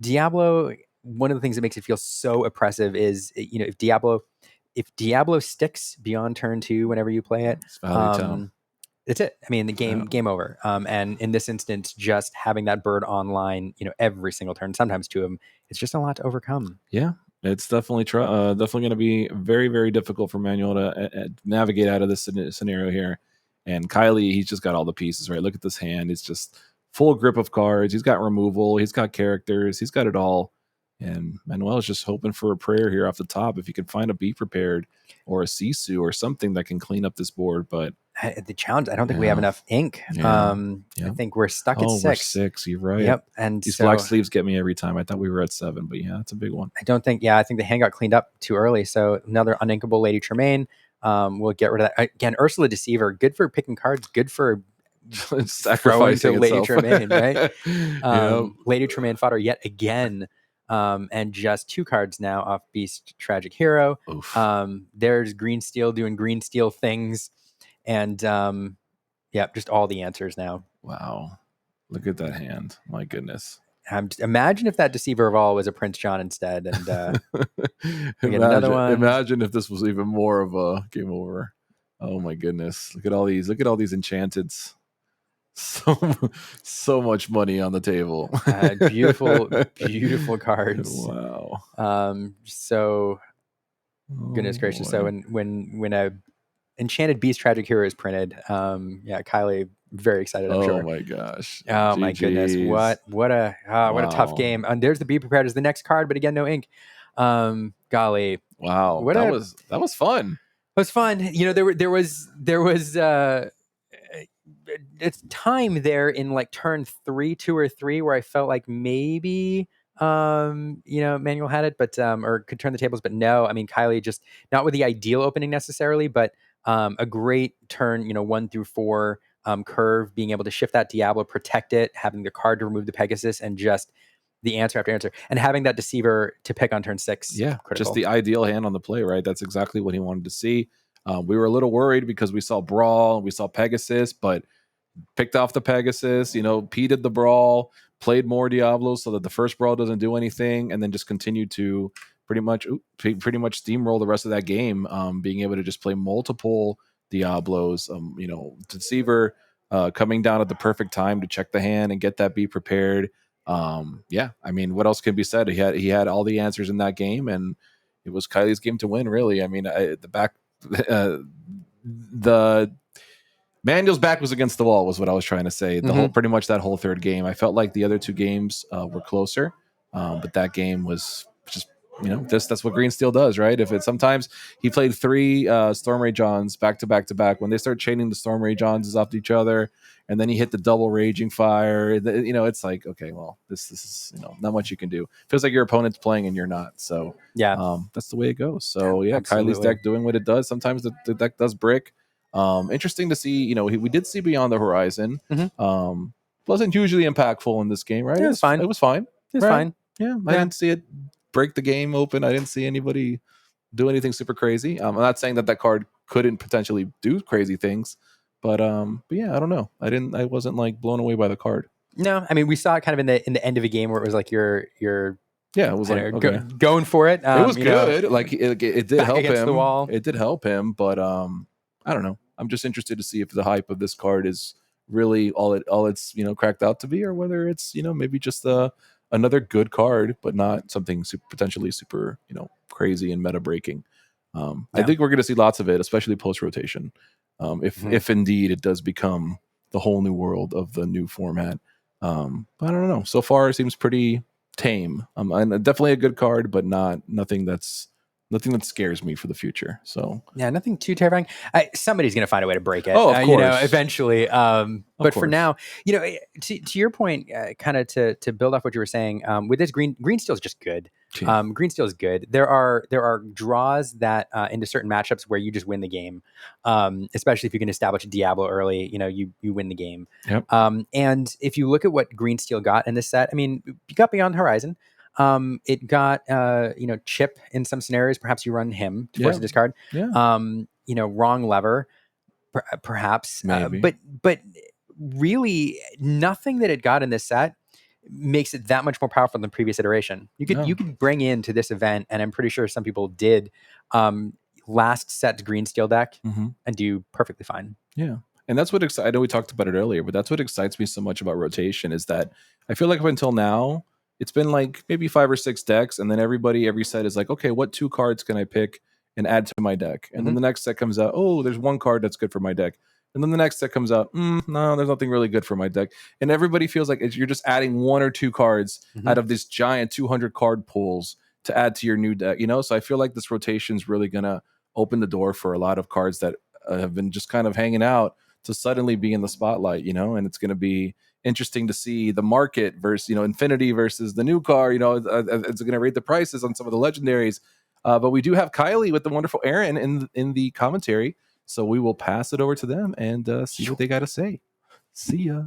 C: Diablo, one of the things that makes it feel so oppressive is, if Diablo sticks beyond turn 2 whenever you play it, that's it. I mean, the game over. And in this instance, just having that bird online, every single turn, sometimes 2 of them, it's just a lot to overcome.
A: Yeah, it's definitely going to be very, very difficult for Manuel to navigate out of this scenario here. And Kylie, he's just got all the pieces, right? Look at this hand. It's just full grip of cards. He's got removal. He's got characters. He's got it all. And Manuel is just hoping for a prayer here off the top. If he can find a Be Prepared or a Sisu or something that can clean up this board. But
C: the challenge, I don't think we have enough ink. I think we're stuck at 6.
A: We're 6. You're right.
C: Yep. And
A: these black sleeves get me every time. I thought we were at 7, but yeah, that's a big one.
C: I think the hand got cleaned up too early. So another uninkable Lady Tremaine. We'll get rid of that. Again, Ursula Deceiver, good for picking cards, good for
A: sacrificing
C: to Lady Tremaine, right?
A: Yep.
C: Lady Tremaine fodder yet again, and just 2 cards now off Beast Tragic Hero. There's Green Steel doing Green Steel things, and just all the answers now.
A: Wow, look at that hand! My goodness.
C: Imagine if that Deceiver of All was a Prince John instead, and we get another one.
A: Imagine if this was even more of a game over. Oh my goodness! Look at all these enchanteds. So much money on the table. Beautiful cards.
C: Wow. Goodness gracious. Boy. So when a Enchanted Beast Tragic Hero is printed, Kylie, very excited. I'm sure.
A: Oh my gosh.
C: Oh GG's. My goodness. What a tough game. And there's the Be Prepared as the next card, but again, no ink. Golly.
A: Wow. That was fun.
C: It was fun. There was it's time there in like turn 3, 2 or 3 where I felt like maybe Manuel had it, but or could turn the tables, but no. I mean, Kylie just not with the ideal opening necessarily, but a great turn, 1 through 4 curve, being able to shift that Diablo, protect it, having the card to remove the Pegasus, and just the answer after answer, and having that Deceiver to pick on turn 6.
A: Yeah,
C: critical.
A: Just the ideal hand on the play, right? That's exactly what he wanted to see. We were a little worried because we saw Brawl, we saw Pegasus, but picked off the Pegasus, P-ed the Brawl, played more Diablo so that the first Brawl doesn't do anything, and then just continued to pretty much steamroll the rest of that game, being able to just play multiple Diablos, Deceiver coming down at the perfect time to check the hand and get that Be Prepared. I mean, what else can be said? He had all the answers in that game, and it was Kylie's game to win. Really, I mean, the back, the Manuel's back was against the wall, was what I was trying to say. The whole, pretty much that whole third game, I felt like the other two games were closer, but that game was just, that's what Green Steel does, right? If it's sometimes he played three Storm Ray Johns back to back to back. When they start chaining the Storm Ray Johns off each other, and then he hit the double Raging Fire, it's like, okay, well, this is not much you can do. Feels like your opponent's playing and you're not. So
C: Yeah,
A: that's the way it goes. So yeah,
C: absolutely.
A: Kylie's deck doing what it does. Sometimes the deck does brick. Interesting to see. We did see Beyond the Horizon. Wasn't hugely impactful in this game, right?
C: Yeah, it was fine.
A: It was fine.
C: It was
A: right?
C: fine.
A: Yeah, I didn't see it break the game open. I didn't see anybody do anything super crazy. I'm not saying that card couldn't potentially do crazy things, but yeah, I don't know. I wasn't like blown away by the card.
C: No, I mean we saw it kind of in the end of a game where it was like you're
A: yeah, it was like okay.
C: Going for it.
A: It was good. Like it did help him.
C: The wall.
A: It did help him, but I don't know. I'm just interested to see if the hype of this card is really all it's cracked out to be, or whether it's maybe just another good card, but not something potentially super crazy and meta breaking. I think we're going to see lots of it, especially post rotation. If indeed it does become the whole new world of the new format. But I don't know. So far, it seems pretty tame. And definitely a good card, but nothing that scares me for the future. So
C: yeah, nothing too terrifying. Somebody's going to find a way to break it.
A: Oh, of course.
C: Eventually. But for
A: course.
C: now, to your point, kind of to build off what you were saying, with this Green Steel is just good. Green Steel is good. There are draws that into certain matchups where you just win the game, especially if you can establish a Diablo early. You win the game.
A: Yep.
C: And if you look at what Green Steel got in this set, I mean, you got Beyond Horizon. It got Chip in some scenarios. Perhaps you run him to force a discard.
A: Yeah.
C: Wrong lever, perhaps.
A: Maybe.
C: But really, nothing that it got in this set makes it that much more powerful than the previous iteration. You could bring into this event, and I'm pretty sure some people did last set's Green Steel deck and do perfectly fine.
A: Yeah. And that's what I know we talked about it earlier, but that's what excites me so much about rotation is that I feel like up until now, it's been like maybe 5 or 6 decks, and then every set is like, okay, what 2 cards can I pick and add to my deck? And then the next set comes out, oh, there's 1 card that's good for my deck. And then the next set comes out, no, there's nothing really good for my deck. And everybody feels like you're just adding 1 or 2 cards out of this giant 200 card pools to add to your new deck, So I feel like this rotation is really going to open the door for a lot of cards that have been just kind of hanging out to suddenly be in the spotlight, and it's going to be interesting to see the market versus Infinity versus the new car. It's going to rate the prices on some of the legendaries, but we do have Kylie with the wonderful Aaron in the commentary, so we will pass it over to them and see what they got to say. See ya.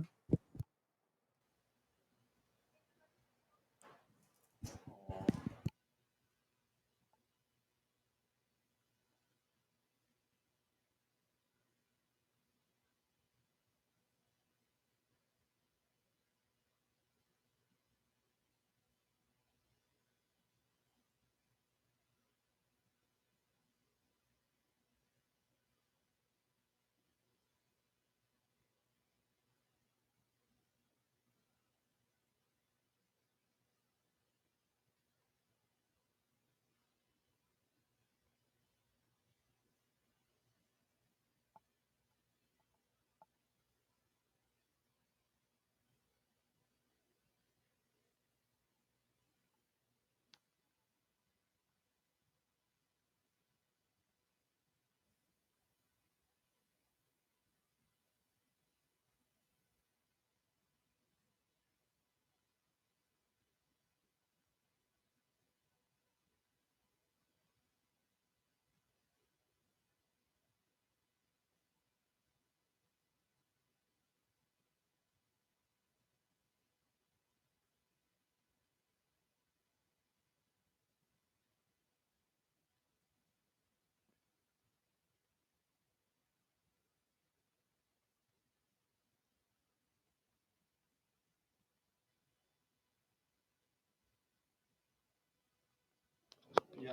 D: Yeah.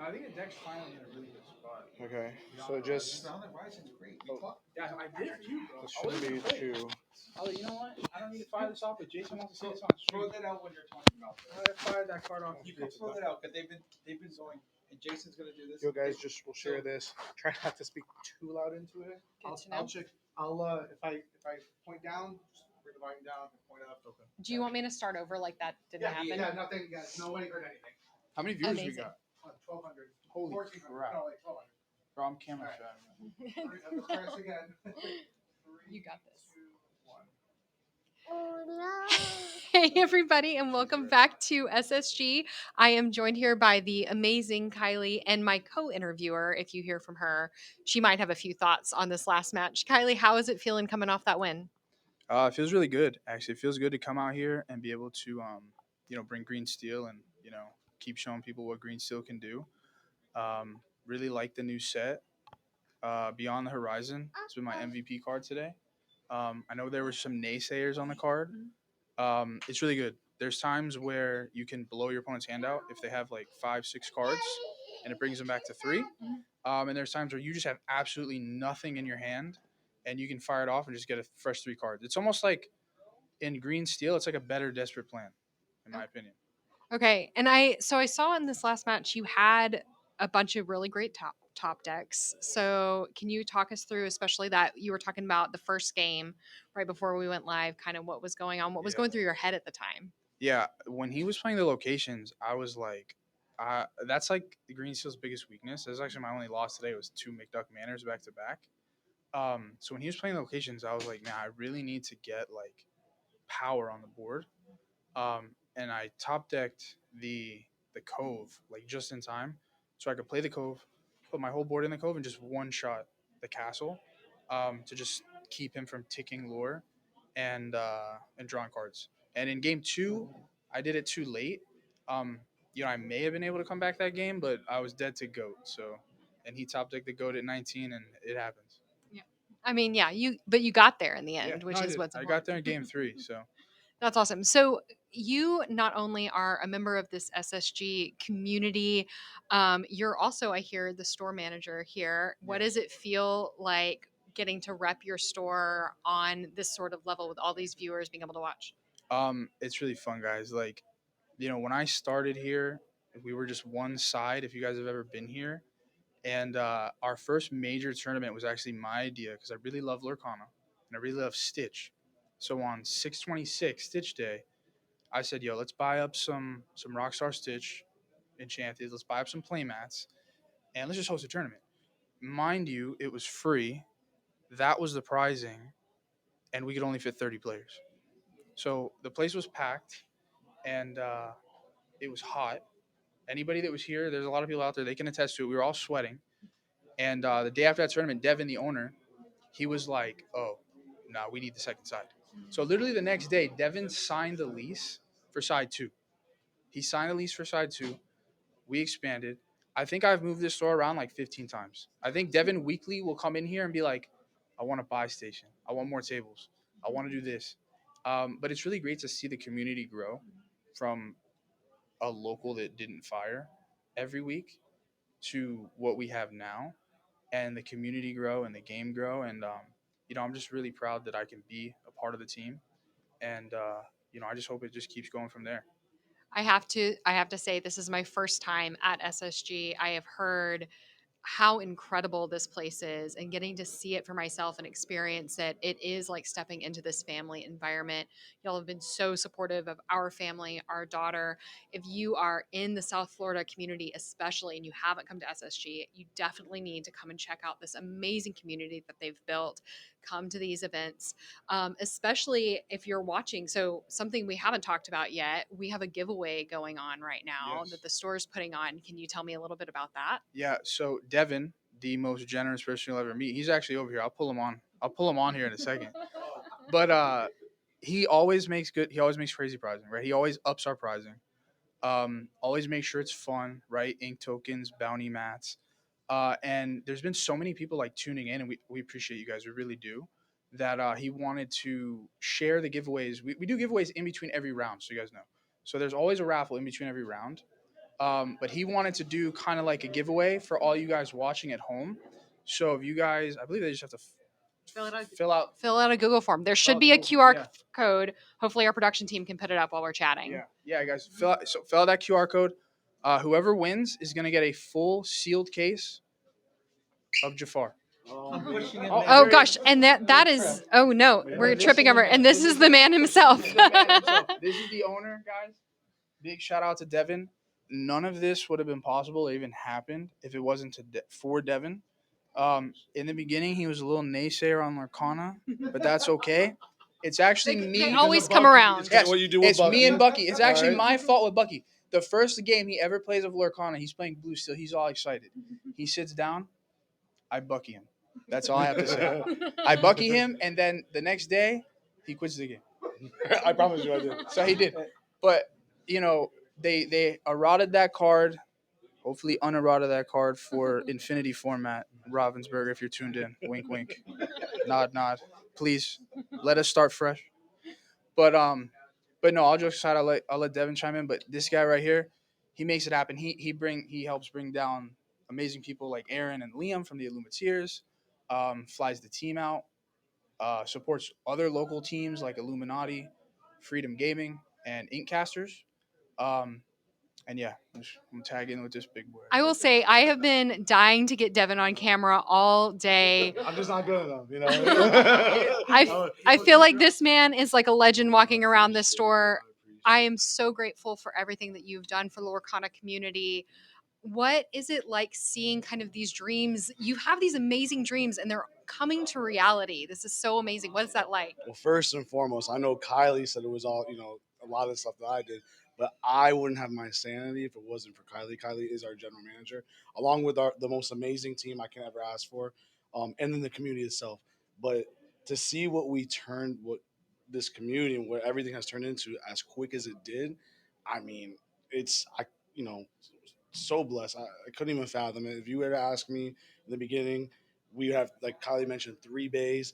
D: I think the deck's finally in a really good spot. Okay, so just. Oh, this shouldn't be too. You know what? I don't need to fire this off, but Jason wants to see this on stream. Throw that out when you're talking about this. I fired that card off. You can throw that out, but they've been going. And Jason's gonna do this. You guys just will share this. Try not to speak too loud into it. I'll check. If I point down, bring the volume down. Point up. Okay.
E: Do you want me to start over like that didn't happen?
D: Yeah, nothing. Yeah, nobody heard anything. How many viewers we got? 1,200. Holy crap! No, like 1,200. Bro, I'm camera shy. Press again.
E: You got this.
D: 2, 1.
E: Oh, no. Hey everybody, and welcome back to SSG. I am joined here by the amazing Kylie and my co-interviewer. If you hear from her, she might have a few thoughts on this last match. Kylie, how is it feeling coming off that win?
D: It feels really good. Actually, it feels good to come out here and be able to, bring green steel and keep showing people what green steel can do. Really like the new set. Beyond the Horizon, it's been my MVP card today. I know there were some naysayers on the card. It's really good. There's times where you can blow your opponent's hand out if they have like 5, 6 cards, and it brings them back to 3. And there's times where you just have absolutely nothing in your hand, and you can fire it off and just get a fresh 3 cards. It's almost like in green steel, it's like a better desperate plan, in my opinion.
E: Okay, and I saw in this last match you had a bunch of really great top decks. So can you talk us through, especially that you were talking about the first game right before we went live, kind of what was going on, what was going through your head at the time?
D: Yeah, when he was playing the locations, I was like, that's like the green steel's biggest weakness. That's actually my only loss today was 2 McDuck Manors back to back. So when he was playing the locations, I was like, man, I really need to get like power on the board. And I top decked the cove like just in time, so I could play the cove, put my whole board in the cove, and just one shot the castle, to just keep him from ticking lore and drawing cards. And in game 2, I did it too late. I may have been able to come back that game, but I was dead to goat. So, and he top decked the goat at 19, and it happens.
E: Yeah, I mean, yeah, you got there in the end, which is what's
D: I
E: important.
D: got there in game 3, so.
E: That's awesome. So you not only are a member of this SSG community, you're also, I hear, the store manager here. What does it feel like getting to rep your store on this sort of level with all these viewers being able to watch?
D: It's really fun, guys. Like, when I started here, we were just one side, if you guys have ever been here. And our first major tournament was actually my idea because I really love Lorcana and I really love Stitch. So on 6/26 Stitch Day, I said, yo, let's buy up some Rockstar Stitch Enchanted. Let's buy up some playmats and let's just host a tournament. Mind you, it was free. That was the prizing, and we could only fit 30 players. So the place was packed, and it was hot. Anybody that was here, there's a lot of people out there, they can attest to it. We were all sweating. And the day after that tournament, Devin, the owner, he was like, oh, no, we need the second side. So literally the next day, Devin signed the lease for side 2. He signed a lease for side 2. We expanded. I think I've moved this store around like 15 times. I think Devin weekly will come in here and be like, I want a buy station. I want more tables. I want to do this. But it's really great to see the community grow from a local that didn't fire every week to what we have now, and the community grow and the game grow. And, I'm just really proud that I can be a part of the team. And, I just hope it just keeps going from there.
E: I have to say this is my first time at SSG. I have heard how incredible this place is, and getting to see it for myself and experience it. It is like stepping into this family environment. Y'all have been so supportive of our family, our daughter. If you are in the South Florida community, especially, and you haven't come to SSG, you definitely need to come and check out this amazing community that they've built. Come to these events, especially if you're watching. So something we haven't talked about yet, we have a giveaway going on right now that the store is putting on. Can you tell me a little bit about that?
D: Yeah, so Devin, the most generous person you'll ever meet, he's actually over here. I'll pull him on here in a second. But he always makes crazy pricing, right? He always ups our pricing. Always make sure it's fun, right? Ink tokens, bounty mats. And there's been so many people like tuning in, and we appreciate you guys. We really do. That he wanted to share the giveaways. We do giveaways in between every round, so you guys know. So there's always a raffle in between every round. But he wanted to do kind of like a giveaway for all you guys watching at home. So if you guys, I believe they just have to fill out.
E: Fill out a Google form. There should
D: Oh,
E: be a
D: Google,
E: QR
D: yeah.
E: code. Hopefully, our production team can put it up while we're chatting.
D: Yeah, guys, fill out that QR code. Whoever wins is gonna get a full sealed case of Jafar.
E: Oh gosh, and that is no, we're tripping over. And this is the man himself.
D: This is the man himself. This is the owner, guys. Big shout out to Devin. None of this would have been possible or even happened if it wasn't for Devin. In the beginning, he was a little naysayer on Lorcana, but that's okay. It's actually me.
E: They always come around.
D: Yes,
F: what you do
D: it's
F: with
D: me and Bucky. It's actually
F: Alright.
D: my fault with Bucky. The first game he ever plays of Lorcana, he's playing Blue Steel. He's all excited. He sits down. I Bucky him. That's all I have to say. I Bucky him, and then the next day, he quits the game.
F: I promise you I did.
D: So he did. But, they eroded that card. Hopefully uneroded that card for Infinity format. Ravensburger, if you're tuned in. Wink, wink. Nod, nod. Please, let us start fresh. But no, I'll just aside. I'll let Devin chime in. But this guy right here, he makes it happen. He helps bring down amazing people like Aaron and Liam from the Illuminateers. Flies the team out. Supports other local teams like Illuminati, Freedom Gaming, and Inkcasters. And yeah, I'm tagging with this big boy.
E: I will say I have been dying to get Devin on camera all day.
F: I'm just not good enough,
E: I feel like this man is like a legend walking around this store. I am so grateful for everything that you've done for the Lorcana community. What is it like seeing kind of these dreams? You have these amazing dreams and they're coming to reality. This is so amazing. What is that like?
F: Well, first and foremost, I know Kylie said it was all, a lot of the stuff that I did, but I wouldn't have my sanity if it wasn't for Kylie. Kylie is our general manager, along with the most amazing team I can ever ask for, and then the community itself. But to see what this community and what everything has turned into as quick as it did, I mean, so blessed. I couldn't even fathom it. If you were to ask me in the beginning, we have, like Kylie mentioned, 3 bays.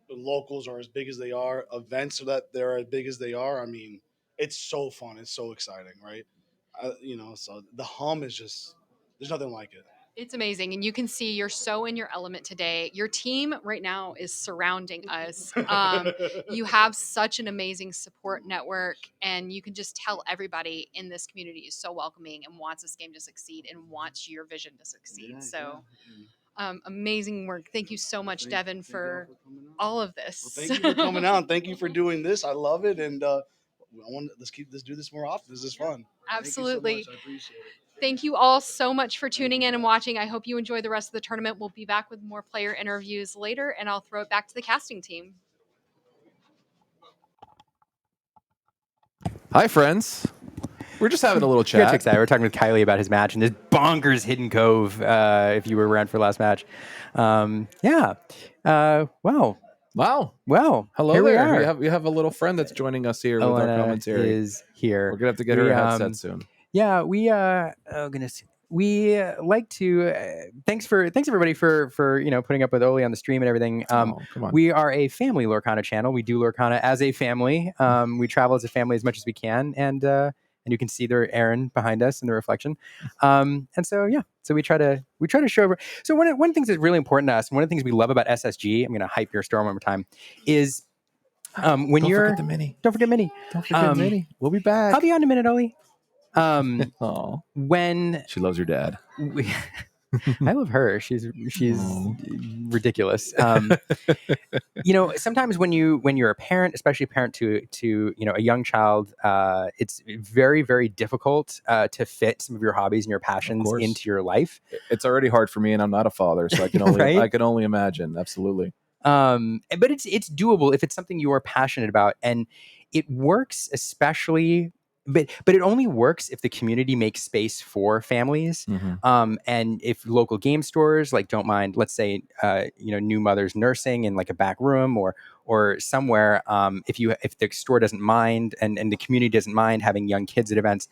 F: The locals are as big as they are. Events so that they're as big as they are. I mean, it's so fun. It's so exciting, right? So the hum is just, there's nothing like it.
E: It's amazing. And you can see you're so in your element today. Your team right now is surrounding us. You have such an amazing support network, and you can just tell everybody in this community is so welcoming and wants this game to succeed and wants your vision to succeed. Amazing work. Thank you so much, Devin, for all of this.
F: Well, thank you for coming out. And thank you for doing this. I love it. And let's do this more often. This is fun.
E: Absolutely.
F: Thank you so much. I appreciate it.
E: Thank you all so much for tuning in and watching. I hope you enjoy the rest of the tournament. We'll be back with more player interviews later, and I'll throw it back to the casting team.
A: Hi, friends. We're just having a little
C: We're
A: chat.
C: excited. We're talking with Kylie about his match and this bonkers hidden cove. If you were around for last match, wow.
A: Wow. Hello
C: here
A: there.
C: We are.
A: We have a little friend that's joining us here with our commentary.
C: Is here.
A: We're gonna have to get her a headset soon.
C: Yeah, we goodness. We like to thanks everybody for putting up with Oli on the stream and everything.
A: Come on.
C: We are a family Lorcana channel. We do Lorcana as a family. We travel as a family as much as we can, and you can see there Aaron behind us in the reflection. So we try to show over. So one of the things that's really important to us, and one of the things we love about SSG, I'm going to hype your store one more time, is when
A: Don't
C: you're
A: forget the mini.
C: Don't forget Minnie.
A: Don't forget Minnie. We'll be back.
C: I'll be on in a minute, Oli.
A: Oh,
C: When
A: she loves your dad.
C: I love her. She's ridiculous. Sometimes when you're a parent, especially a parent to a young child, it's very, very difficult to fit some of your hobbies and your passions into your life.
A: It's already hard for me, and I'm not a father, so I can only
C: Right?
A: I can only imagine. Absolutely.
C: But it's doable if it's something you are passionate about, and it works especially. But it only works if the community makes space for families, and if local game stores don't mind, let's say, new mothers nursing in like a back room or somewhere. If the store doesn't mind and the community doesn't mind having young kids at events,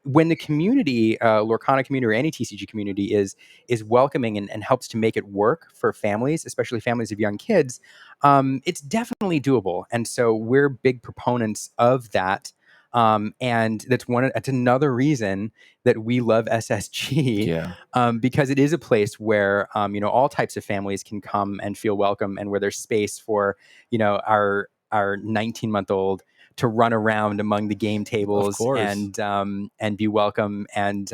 C: when the community, Lorcana community or any TCG community is welcoming and helps to make it work for families, especially families of young kids, it's definitely doable. And so we're big proponents of that. And that's another reason that we love SSG.
A: Yeah.
C: Because it is a place where all types of families can come and feel welcome, and where there's space for our 19-month-old to run around among the game tables and be welcome. And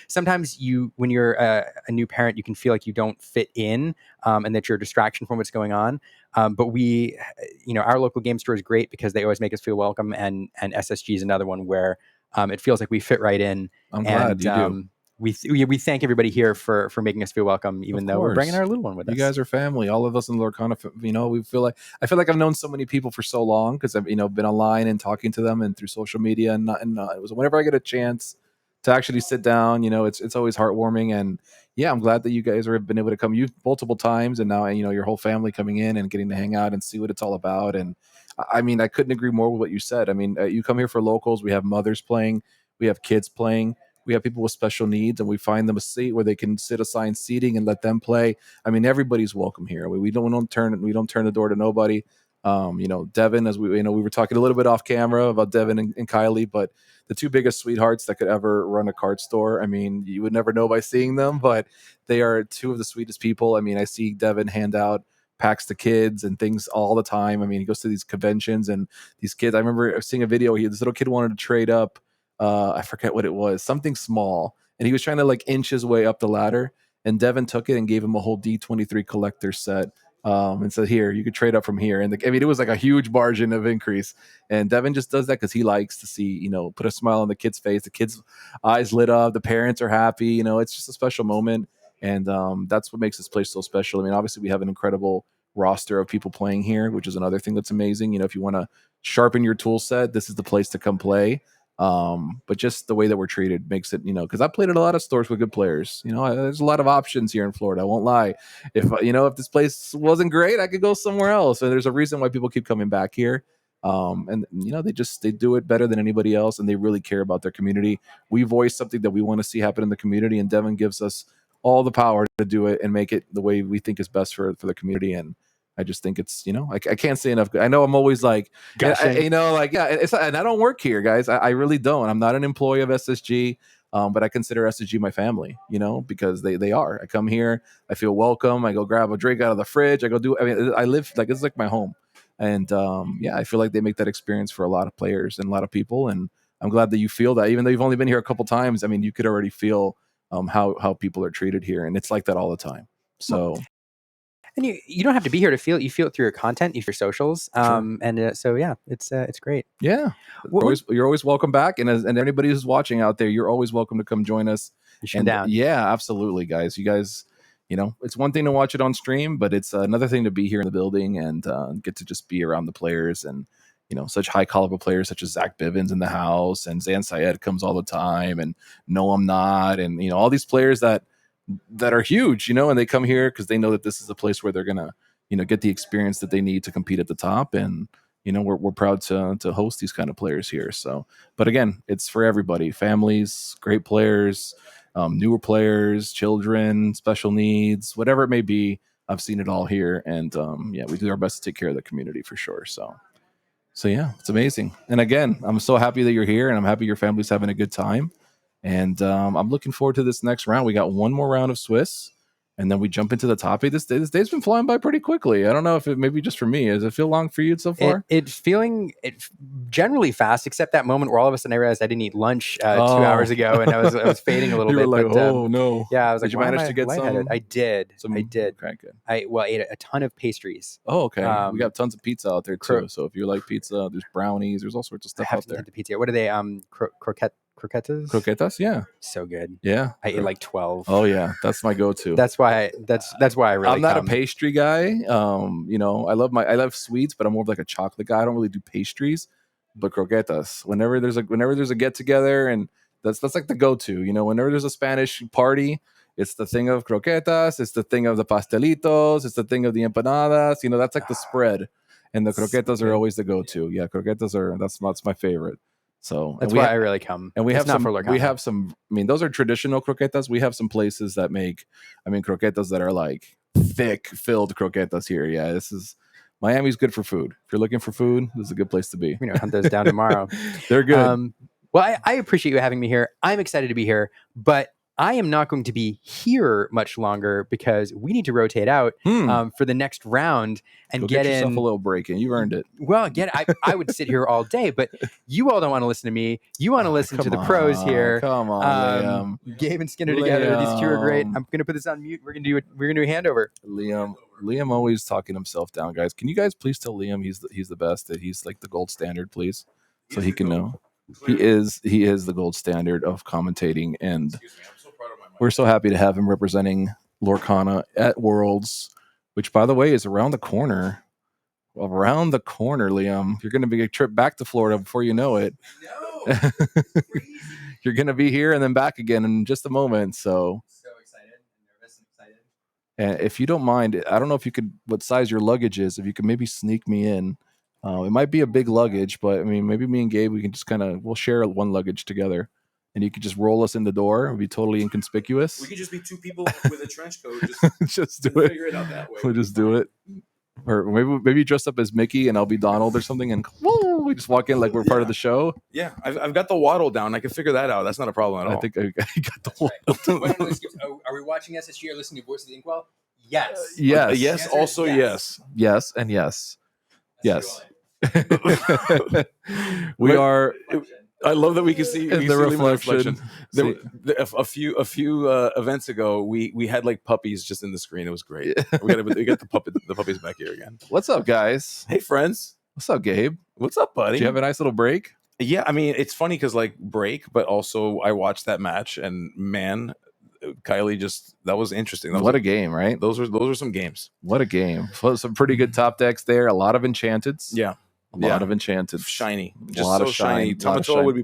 C: sometimes when you're a new parent, you can feel like you don't fit in, and that you're a distraction from what's going on. But our local game store is great because they always make us feel welcome, and SSG is another one where it feels like we fit right in.
A: I'm glad you do.
C: We thank everybody here for making us feel welcome, even though we're bringing our little one with us.
A: You guys are family. All of us in Lorcana, I feel like I've known so many people for so long because I've been online and talking to them and through social media, and it was whenever I get a chance to actually sit down, it's always heartwarming. And yeah, I'm glad that you guys have been able to come multiple times, and now your whole family coming in and getting to hang out and see what it's all about. And I mean, I couldn't agree more with what you said. I mean, you come here for locals. We have mothers playing, we have kids playing. We have people with special needs, and we find them a seat where they can sit assigned seating and let them play. I mean, everybody's welcome here. We don't turn the door to nobody. Devin, as we were talking a little bit off camera about Devin and Kylie, but the two biggest sweethearts that could ever run a card store. I mean, you would never know by seeing them, but they are two of the sweetest people. I mean, I see Devin hand out packs to kids and things all the time. I mean, he goes to these conventions, and these kids, I remember seeing a video. This little kid wanted to trade up. I forget what it was, something small. And he was trying to like inch his way up the ladder. And Devin took it and gave him a whole D23 collector set. And said, here, you could trade up from here. And it was like a huge margin of increase. And Devin just does that because he likes to see, put a smile on the kid's face. The kid's eyes lit up. The parents are happy. It's just a special moment. And that's what makes this place so special. I mean, obviously, we have an incredible roster of people playing here, which is another thing that's amazing. If you want to sharpen your tool set, this is the place to come play. But just the way that we're treated makes it, because I played at a lot of stores with good players. There's a lot of options here in Florida. I won't lie. If this place wasn't great, I could go somewhere else. And there's a reason why people keep coming back here. And they do it better than anybody else, and they really care about their community. We voice something that we want to see happen in the community, and Devin gives us all the power to do it and make it the way we think is best for the community. And I just think it's, I can't say enough. I know I'm always like, yeah, and I don't work here, guys. I really don't. I'm not an employee of SSG, but I consider SSG my family, because they are. I come here, I feel welcome. I go grab a drink out of the fridge. I live like, it's like my home. And I feel like they make that experience for a lot of players and a lot of people. And I'm glad that you feel that, even though you've only been here a couple times. I mean, you could already feel how people are treated here. And it's like that all the time. So.
C: And you don't have to be here to feel it. You feel it through your content, you feel your socials.
A: Sure.
C: So yeah, it's great.
A: Yeah. You're always welcome back. And anybody who's watching out there, you're always welcome to come join us.
C: Down.
A: Yeah, absolutely, guys. You guys, it's one thing to watch it on stream, but it's another thing to be here in the building and get to just be around the players and, such high caliber players such as Zach Bivens in the house, and Zan Syed comes all the time, and No, I'm Not. And, all these players that are huge, and they come here because they know that this is a place where they're gonna, get the experience that they need to compete at the top. And we're proud to host these kind of players here. So, but again, it's for everybody: families, great players, newer players, children, special needs, whatever it may be. I've seen it all here, and we do our best to take care of the community for sure. So yeah, it's amazing. And again, I'm so happy that you're here, and I'm happy your family's having a good time. And I'm looking forward to this next round. We got one more round of Swiss, and then we jump into the topic. This day's been flying by pretty quickly. I don't know if it maybe just for me. Does it feel long for you so far?
C: It's feeling generally fast, except that moment where all of a sudden I realized I didn't eat lunch 2 hours ago, and I was fading a little bit.
A: You were like,
C: but,
A: oh no!
C: Yeah, I was
A: did
C: like,
A: you
C: why
A: manage
C: am
A: to get
C: lightheaded?
A: some?
C: I did. I did.
A: Okay, good.
C: I ate a ton of pastries.
A: Oh, okay. We got tons of pizza out there too. So if you like pizza, there's brownies. There's all sorts of stuff out there.
C: The pizza. What are they? Croquetas?
A: Croquetas, yeah.
C: So good.
A: Yeah.
C: I ate like 12.
A: Oh yeah, that's my go-to.
C: That's why I really
A: I'm not a pastry guy. I love sweets, but I'm more of like a chocolate guy. I don't really do pastries, but croquetas. Whenever there's a get together, and that's like the go-to. Whenever there's a Spanish party, it's the thing of croquetas, it's the thing of the pastelitos, it's the thing of the empanadas. That's like the spread. And the croquetas are always the go-to. Yeah, croquetas that's my favorite. So
C: that's why I really come.
A: And we have some. I mean, those are traditional croquetas. We have some places that make, croquetas that are like thick filled croquetas here. Yeah, this is Miami's good for food. If you're looking for food, this is a good place to be.
C: Hunt those down tomorrow.
A: They're good.
C: Well, I appreciate you having me here. I'm excited to be here, but I am not going to be here much longer because we need to rotate out for the next round and
A: get
C: in
A: yourself a little break in. You earned it.
C: Well, I would sit here all day, but you all don't want to listen to me. You want to listen to the pros here.
A: Come on, Liam.
C: Gabe and Skinner together. These two are great. I'm going to put this on mute. We're going to do a handover.
A: Liam always talking himself down, guys. Can you guys please tell Liam he's the best, that he's like the gold standard, please, so he can know. He is the gold standard of commentating, and we're so happy to have him representing Lorcana at Worlds, which, by the way, is around the corner. Around the corner, Liam. You're going to be a trip back to Florida before you know it. You're going to be here and then back again in just a moment. So
C: excited, nervous, and excited.
A: And if you don't mind, I don't know if you could, what size your luggage is. If you could maybe sneak me in. It might be a big luggage, but I mean, maybe me and Gabe, we can just we'll share one luggage together, and you could just roll us in the door. It would be totally inconspicuous.
G: We could just be two people with a trench coat.
A: Just do it.
G: Figure it out that way.
A: We'll just do it. Or maybe dress up as Mickey and I'll be Donald or something, and we just walk in like we're part of the show.
G: Yeah, I've got the waddle down. I can figure that out. That's not a problem at all.
A: I think I got the waddle.
C: Are we watching SSG or listening to Voice of the Inkwell? Yes.
A: Yes.
G: Also yes.
A: Yes, and yes. Yes. We are.
G: I love that we can see
A: the reflection.
G: A few events ago, we had like puppies just in the screen. It was great. We got the puppies back here again.
A: What's up, guys?
G: Hey, friends.
A: What's up, Gabe?
G: What's up, buddy?
A: Did you have a nice little break?
G: Yeah, I mean, it's funny because like break, but also I watched that match, and man, Kylie that was interesting.
A: What a game, right?
G: Those were some games.
A: What a game. Some pretty good top decks there. A lot of enchanteds.
G: Yeah.
A: A lot of enchanted.
G: Shiny.
A: A
G: Just
A: lot
G: so
A: of shiny.
G: shiny. Tamatoa would be